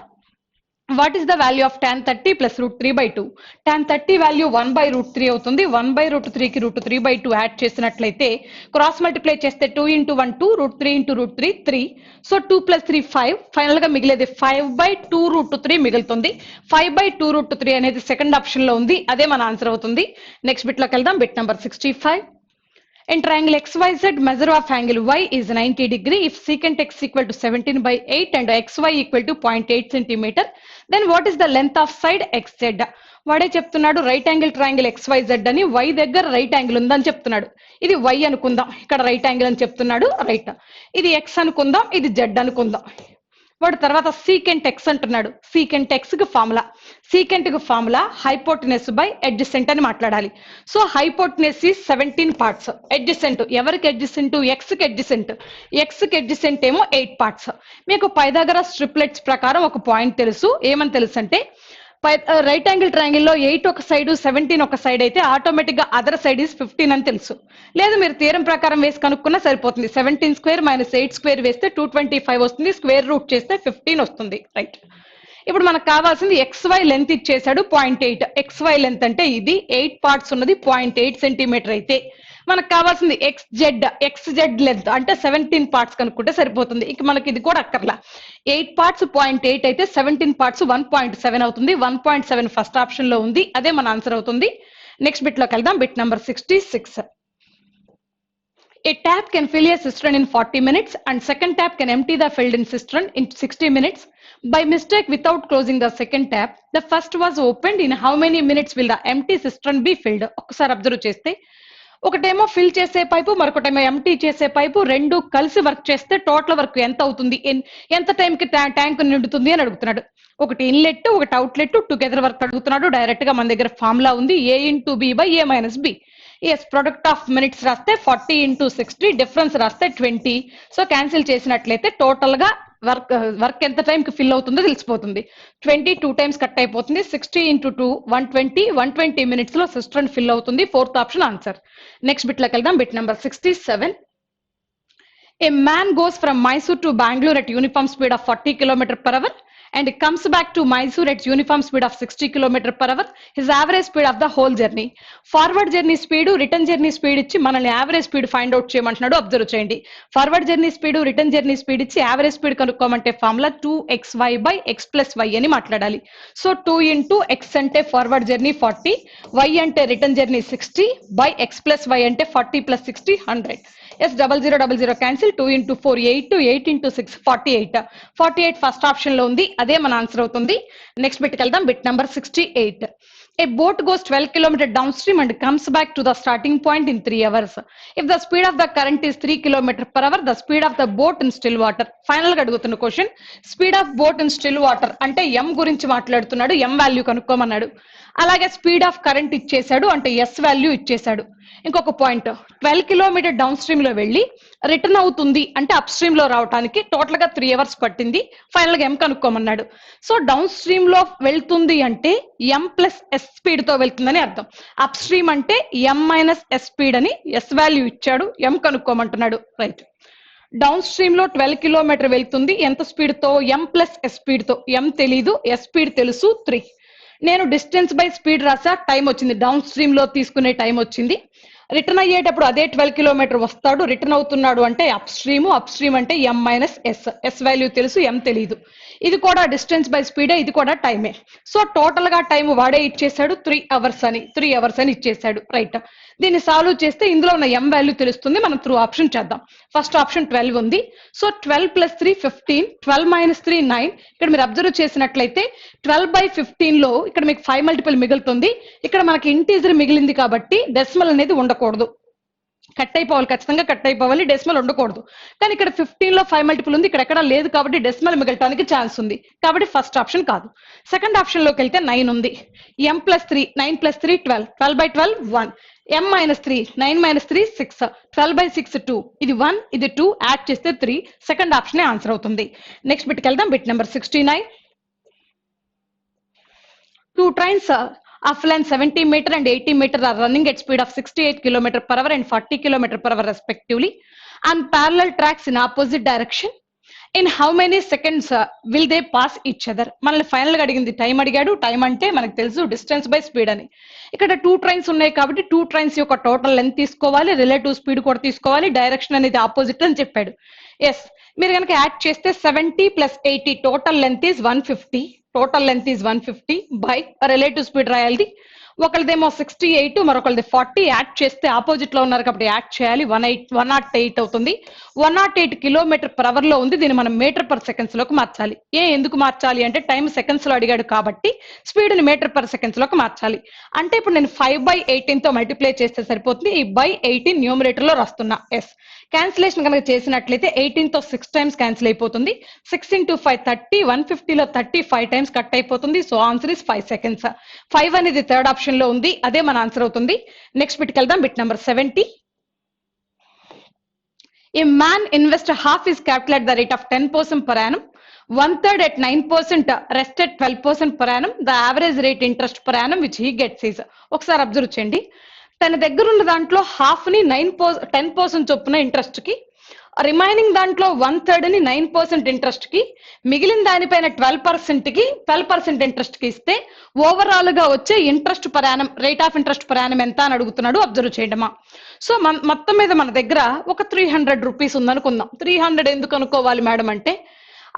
What is the value of tan 30 plus √3/2? tan 30 value 1/√3 అవుతుంది. 1/√3 కి √3/2 యాడ్ చేసినట్లయితే క్రాస్ మల్టిప్లై చేస్తే 2 × 1 2, √3 × √3 3. సో 2 + 3 5. ఫైనల్ గా మిగిలేది 5/2√3 మిగులుతుంది. 5/2√3 అనేది సెకండ్ ఆప్షన్ లో ఉంది. అదే మన ఆన్సర్ అవుతుంది. నెక్స్ట్ బిట్ లోకి వెళ్దాం. Bit number 65. In triangle XYZ, measure of angle Y is 90 degree. If secant x = 17/8 and XY = 0.8 centimeter, then what is the length of side XZ? వాడే చెప్తున్నాడు రైట్ యాంగిల్ ట్రయాంగిల్ XYZ అని. Y దగ్గర right angle ఉందని చెప్తున్నాడు. ఇది Y అనుకుందాం, ఇక్కడ right angle అని చెప్తున్నాడు. రైట్, ఇది X అనుకుందాం, ఇది Z అనుకుందాం. వాడు తర్వాత సీకెంట్ ఎక్స్ అంటున్నాడు. సీకెంట్ ఎక్స్ కి ఫార్ములా, సీకెంట్ కి ఫార్ములా హైపోటెనస్ బై అడ్జసెంట్ అని మాట్లాడాలి. సో హైపోటెనస్ ఈ 17 పార్ట్స్. అడ్జసెంట్ ఎవరికి అడ్జసెంట్? ఎక్స్ కి అడ్జసెంట్. ఎక్స్ కి అడ్జసెంట్ ఏమో 8 పార్ట్స్. మీకు పైథాగరస్ ట్రిప్లెట్స్ ప్రకారం ఒక పాయింట్ తెలుసు. ఏమని తెలుసు అంటే రైట్ యాంగిల్ ట్రయాంగిల్ లో 8 ఒక సైడ్ 17 ఒక సైడ్ అయితే ఆటోమేటిక్ గా అదర్ సైడ్ ఇస్ 15 అని తెలుసు. లేదు మీరు థియరం ప్రకారం వేసి కనుక్కున్నా సరిపోతుంది. 17² - 8² వేస్తే 225 వస్తుంది. స్క్వేర్ రూట్ చేస్తే 15 వస్తుంది. రైట్, ఇప్పుడు మనకు కావాల్సింది XY లెంత్ ఇచ్చేసాడు 0.8. XY లెంత్ అంటే ఇది 8 పార్ట్స్ ఉన్నది 0.8 సెంటీమీటర్ అయితే మనకు కావాల్సింది XZ లెంత్ అంటే 17 పార్ట్స్ కనుక్కుంటే సరిపోతుంది. ఇక మనకి ఇది కూడా అక్కర్లా. 8 పార్ట్స్ 0.8 అయితే 17 పార్ట్స్ 1.7 అవుతుంది. 1.7 ఫస్ట్ ఆప్షన్ లో ఉంది. అదే మన ఆన్సర్ అవుతుంది. నెక్స్ట్ బిట్ లోకి వెళ్దాం. Bit number 66. A tap can fill a cistern in 40 minutes and second tap can empty the filled in cistern in 60 minutes. By mistake, without closing the second tap, the first was opened. In how many minutes will the empty cistern be filled? ఒకసారి observe చేస్తే ఒకటేమో fill చేసే pipe, మరొకటేమో empty చేసే pipe, రెండు కలిసి work చేస్తే total work ఎంత అవుతుంది, ఎంత టైంకి ట్యాంక్ నిండుతుంది అని అడుగుతున్నాడు. ఒకటి ఇన్లెట్, ఒకటి అవుట్లెట్, టుగెదర్ వర్క్ అడుగుతున్నాడు. డైరెక్ట్ గా మన దగ్గర ఫార్ములా ఉంది. A × B/A - B. Yes, product of minutes రాస్తే 40 × 60, డిఫరెన్స్ రాస్తే 20. సో క్యాన్సిల్ చేసినట్లయితే టోటల్ గా వర్క్ ఎంత టైంకి ఫిల్ అవుతుందో తెలిసిపోతుంది. 20 2 టైమ్స్ కట్ అయిపోతుంది. 60 × 2 120 మినిట్స్ లో సిస్టర్న్ ఫిల్ అవుతుంది. Fourth option answer. Next bit లోకి వెళ్దాం. Bit number 67. A man goes from Mysore to Bangalore at uniform speed of 40 km/h and comes back to Mysore at uniform speed of 60 km/h. His average speed of the whole journey. Forward journey speed, return journey speed ఇచ్చి మనల్ని average speed find out చేయమంటున్నాడు. Observe చేయండి. Forward journey speed, return journey speed ఇచ్చి average speed కనుక్కోమంటే formula 2xy/x + y అని మాట్లాడాలి. So 2 × x అంటే forward journey 40, y అంటే రిటర్న్ జర్నీ 60, x + y అంటే 40 + 60 100. Yes, 0000 cancel. 2 × 4 8, 8 × 6 48. 48 ఫస్ట్ ఆప్షన్ లో ఉంది. అదే మన ఆన్సర్ అవుతుంది. నెక్స్ట్ బిట్కి వెళ్దాం. Bit number 68. A boat goes 12 kilometers downstream and comes back to the starting point in 3 hours. If the speed of the current is 3 kilometers per hour, the speed of the boat in still water. Final గా అడుగుతున్న question, speed of boat in still water అంటే m గురించి మాట్లాడుతున్నాడు, m value కనుక్కోమన్నాడు. అలాగే speed of current ఇచ్చేసాడు అంటే S value ఇచ్చేసాడు. ఇంకొక పాయింట్, 12 కిలోమీటర్ డౌన్ స్ట్రీమ్ లో వెళ్ళి రిటర్న్ అవుతుంది అంటే అప్ స్ట్రీమ్ లో రావడానికి టోటల్ గా 3 అవర్స్ పట్టింది. ఫైనల్ గా ఎం కనుక్కోమన్నాడు. సో డౌన్ స్ట్రీమ్ లో వెళ్తుంది అంటే ఎం ప్లస్ ఎస్ స్పీడ్ తో వెళ్తుందని అర్థం. అప్ స్ట్రీమ్ అంటే ఎం మైనస్ ఎస్ స్పీడ్ అని ఎస్ వాల్యూ ఇచ్చాడు, ఎం కనుక్కోమంటున్నాడు. రైట్. డౌన్ స్ట్రీమ్ లో 12 కిలోమీటర్ వెళ్తుంది ఎంత స్పీడ్ తో, ఎం ప్లస్ ఎస్ స్పీడ్ తో. ఎం తెలీదు, ఎస్ స్పీడ్ తెలుసు 3. నేను డిస్టెన్స్ బై స్పీడ్ రాసా, టైం వచ్చింది, డౌన్ స్ట్రీమ్ లో తీసుకునే టైం వచ్చింది. రిటర్న్ అయ్యేటప్పుడు అదే 12 కిలోమీటర్ వస్తాడు, రిటర్న్ అవుతున్నాడు అంటే అప్ స్ట్రీమ్ అంటే ఎం మైనస్ ఎస్. ఎస్ వాల్యూ తెలుసు, ఎం తెలియదు. ఇది కూడా డిస్టెన్స్ బై స్పీడే, ఇది కూడా టైమే. సో టోటల్ గా టైం వాడే ఇచ్చేసాడు 3 అవర్స్ అని ఇచ్చేసాడు. రైట్. దీన్ని సాల్వ్ చేస్తే ఇందులో ఉన్న ఎం వాల్యూ తెలుస్తుంది. మనం త్రూ ఆప్షన్ చేద్దాం. ఫస్ట్ ఆప్షన్ 12 ఉంది. So 12 plus 3 15, 12 minus 3 9. ఇక్కడ మీరు అబ్జర్వ్ చేసినట్లయితే 12 బై 15 లో ఇక్కడ మీకు 5 మల్టిపుల్ మిగులుతుంది. ఇక్కడ మనకి ఇంటీజర్ మిగిలింది కాబట్టి డెసిమల్ అనేది ఉండకూడదు, కట్ అయిపోవాలి, ఖచ్చితంగా కట్ అయిపోవాలి, డెసిమల్ ఉండకూడదు. కానీ ఇక్కడ 15 లో 5 మల్టిపుల్ ఉంది, ఇక్కడ ఎక్కడ లేదు కాబట్టి డెసిమల్ మిగలటానికి ఛాన్స్ ఉంది. కాబట్టి ఫస్ట్ ఆప్షన్ కాదు. సెకండ్ ఆప్షన్ లోకి వెళ్తే 9 ఉంది. M plus 3, 9 plus 3 12, 12 by 12 1. M minus 3, 9 minus 3 6, 12 by 6 2. ఇది 1, ఇది 2, యాడ్ చేస్తే 3. సెకండ్ ఆప్షన్ ఆన్సర్ అవుతుంది. నెక్స్ట్ బిట్కి వెళ్దాం. Bit number 69. 2 trains of length 70 meter and 80 meter are running at speed of 68 km per hour and 40 km per hour respectively on parallel tracks in opposite direction. In how many seconds will they pass each other? మనల్ని final గా అడిగింది time అడిగాడు. Time అంటే మనకు తెలుసు distance by speed అని. ఇక్కడ 2 trains ఉన్నాయి కాబట్టి 2 ట్రైన్స్ యొక్క టోటల్ లెంత్ తీసుకోవాలి, రిలేటివ్ స్పీడ్ కూడా తీసుకోవాలి, డైరెక్షన్ అనేది ఆపోజిట్ అని చెప్పాడు. ఎస్, మీరు కనుక యాడ్ చేస్తే 70 plus 80 total length is 150. Total length is 150 by relative speed రాయాలి. ఒకరిదేమో 68, మరొకరిది 40. యాడ్ చేస్తే ఆపోజిట్ లో ఉన్నారు కాబట్టి యాడ్ చేయాలి. 108 అవుతుంది. 108 కిలోమీటర్ పర్ అవర్ లో ఉంది. దీన్ని మనం మీటర్ పర్ సెకండ్స్ లోకి మార్చాలి. ఎందుకు మార్చాలి అంటే టైం సెకండ్స్ లో అడిగాడు కాబట్టి స్పీడ్ ని మీటర్ పర్ సెకండ్స్ లోకి మార్చాలి. అంటే ఇప్పుడు నేను 5/18 తో మల్టిప్లై చేస్తే సరిపోతుంది. ఈ బై 18 న్యూమరేటర్ లో రాస్తున్నా. ఎస్, క్యాన్సిలేషన్ కనుక చేసినట్లయితే 18 తో 6 టైమ్స్ క్యాన్సిల్ అయిపోతుంది. 6 into 5 30, 150 లో 35 టైమ్స్ కట్ అయిపోతుంది. So answer is 5 seconds. 5 అనేది థర్డ్ ఆప్షన్ లో ఉంది, అదే మన ఆన్సర్ అవుతుంది. నెక్స్ట్ బిట్కి వెళ్దాం. Bit number 70. A man invests half his capital at the rate of 10% per annum, 1/3 at 9%, rest at 12% per annum. The average rate interest per annum which he gets is. ఒకసారి observe చేయండి. తన దగ్గర ఉన్న దాంట్లో half ని 10% చొప్పున interest కి, remaining దాంట్లో 1/3 ని 9% ఇంట్రెస్ట్ కి, మిగిలిన దానిపైన 12% కి 12% ఇంట్రెస్ట్ కి ఇస్తే ఓవరాల్ గా వచ్చే interest per annum, rate of interest per annum ఎంత అని అడుగుతున్నాడు. అబ్జర్వ్ చేయడమా. సో మొత్తం మీద మన దగ్గర ఒక 300 రూపీస్ ఉందనుకుందాం. 300 ఎందుకు అనుకోవాలి మేడం అంటే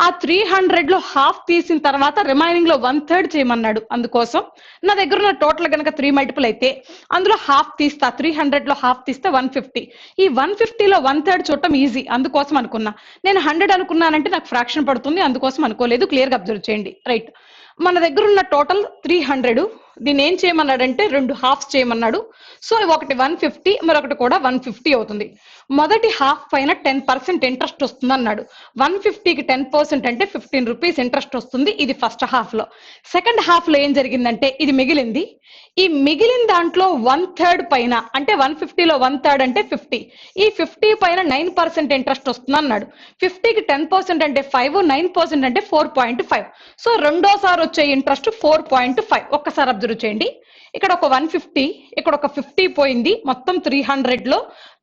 ఆ 300 లో హాఫ్ తీసిన తర్వాత రిమైనింగ్ లో 1/3 చేయమన్నాడు. అందుకోసం నా దగ్గర ఉన్న టోటల్ కనుక 3 మల్టిపుల్ అయితే అందులో హాఫ్ తీస్తా. 300 లో హాఫ్ తీస్తే 150. ఈ 150 లో 1/3 చూడటం ఈజీ, అందుకోసం అనుకున్నా. నేను 100 అనుకున్నానంటే నాకు ఫ్రాక్షన్ పడుతుంది, అందుకోసం అనుకోలేదు. క్లియర్ గా అబ్జర్వ్ చేయండి. రైట్. మన దగ్గర ఉన్న టోటల్ 300. దీన్ని ఏం చేయమన్నాడంటే 2 హాఫ్స్ చేయమన్నాడు. సో ఒకటి 150, మరొకటి కూడా 150 అవుతుంది. మొదటి హాఫ్ పైన 10% ఇంట్రెస్ట్ వస్తుంది అన్నాడు. 150కి 10% అంటే 15 రూపీస్ ఇంట్రెస్ట్ వస్తుంది. ఇది ఫస్ట్ హాఫ్ లో. సెకండ్ హాఫ్ లో ఏం జరిగిందంటే ఇది మిగిలింది. ఈ మిగిలిన దాంట్లో 1/3 పైన అంటే 150 లో 1/3 అంటే 50. ఈ 50 పైన 9% ఇంట్రెస్ట్ వస్తుంది అన్నాడు. 50కి 10% అంటే 5, 9% అంటే 4.5. సో రెండోసారి వచ్చే ఇంట్రెస్ట్ 4.5. ఒక్కసారి అబ్జర్వ్ చేయండి. ఇక్కడ ఒక 150, ఇక్కడ ఒక 50 పోయింది. మొత్తం 300 లో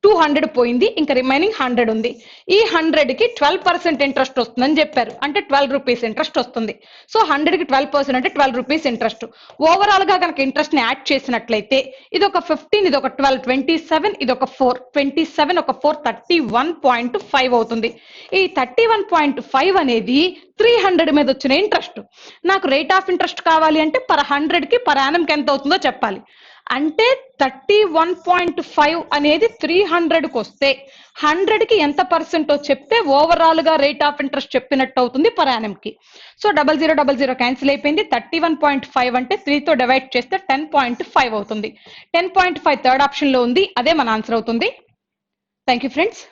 200 పోయింది, ఇంకా రిమైనింగ్ 100 ఉంది. ఈ 100కి 12% ఇంట్రెస్ట్ వస్తుందని చెప్పారు, అంటే 12 రూపీస్ ఇంట్రెస్ట్ వస్తుంది. సో 100కి 12% అంటే 12 రూపీస్ ఇంట్రెస్ట్. ఓవరాల్ గా కనుక ఇంట్రెస్ట్ ని యాడ్ చేసినట్లయితే ఇది ఒక 15, ఇది ఒక 12, 27, ఇది ఒక 4, 27 ఒక 4, 31.5 అవుతుంది. ఈ 31.5 అనేది 300 మీద వచ్చిన ఇంట్రెస్ట్. నాకు రేట్ ఆఫ్ ఇంట్రెస్ట్ కావాలి అంటే పర్ 100కి పర్ యానంకి ఎంత అవుతుందో చెప్పాలి. అంటే 31.5 అనేది 300కి వస్తే 100కి ఎంత పర్సెంట్ చెప్తే ఓవరాల్ గా రేట్ ఆఫ్ ఇంట్రెస్ట్ చెప్పినట్టు అవుతుంది పర్ యానం కి. సో 0000 క్యాన్సిల్ అయిపోయింది. 31.5 అంటే 3 తో డివైడ్ చేస్తే 10.5 అవుతుంది. 10.5 థర్డ్ ఆప్షన్ లో ఉంది, అదే మన ఆన్సర్ అవుతుంది. Thank you friends.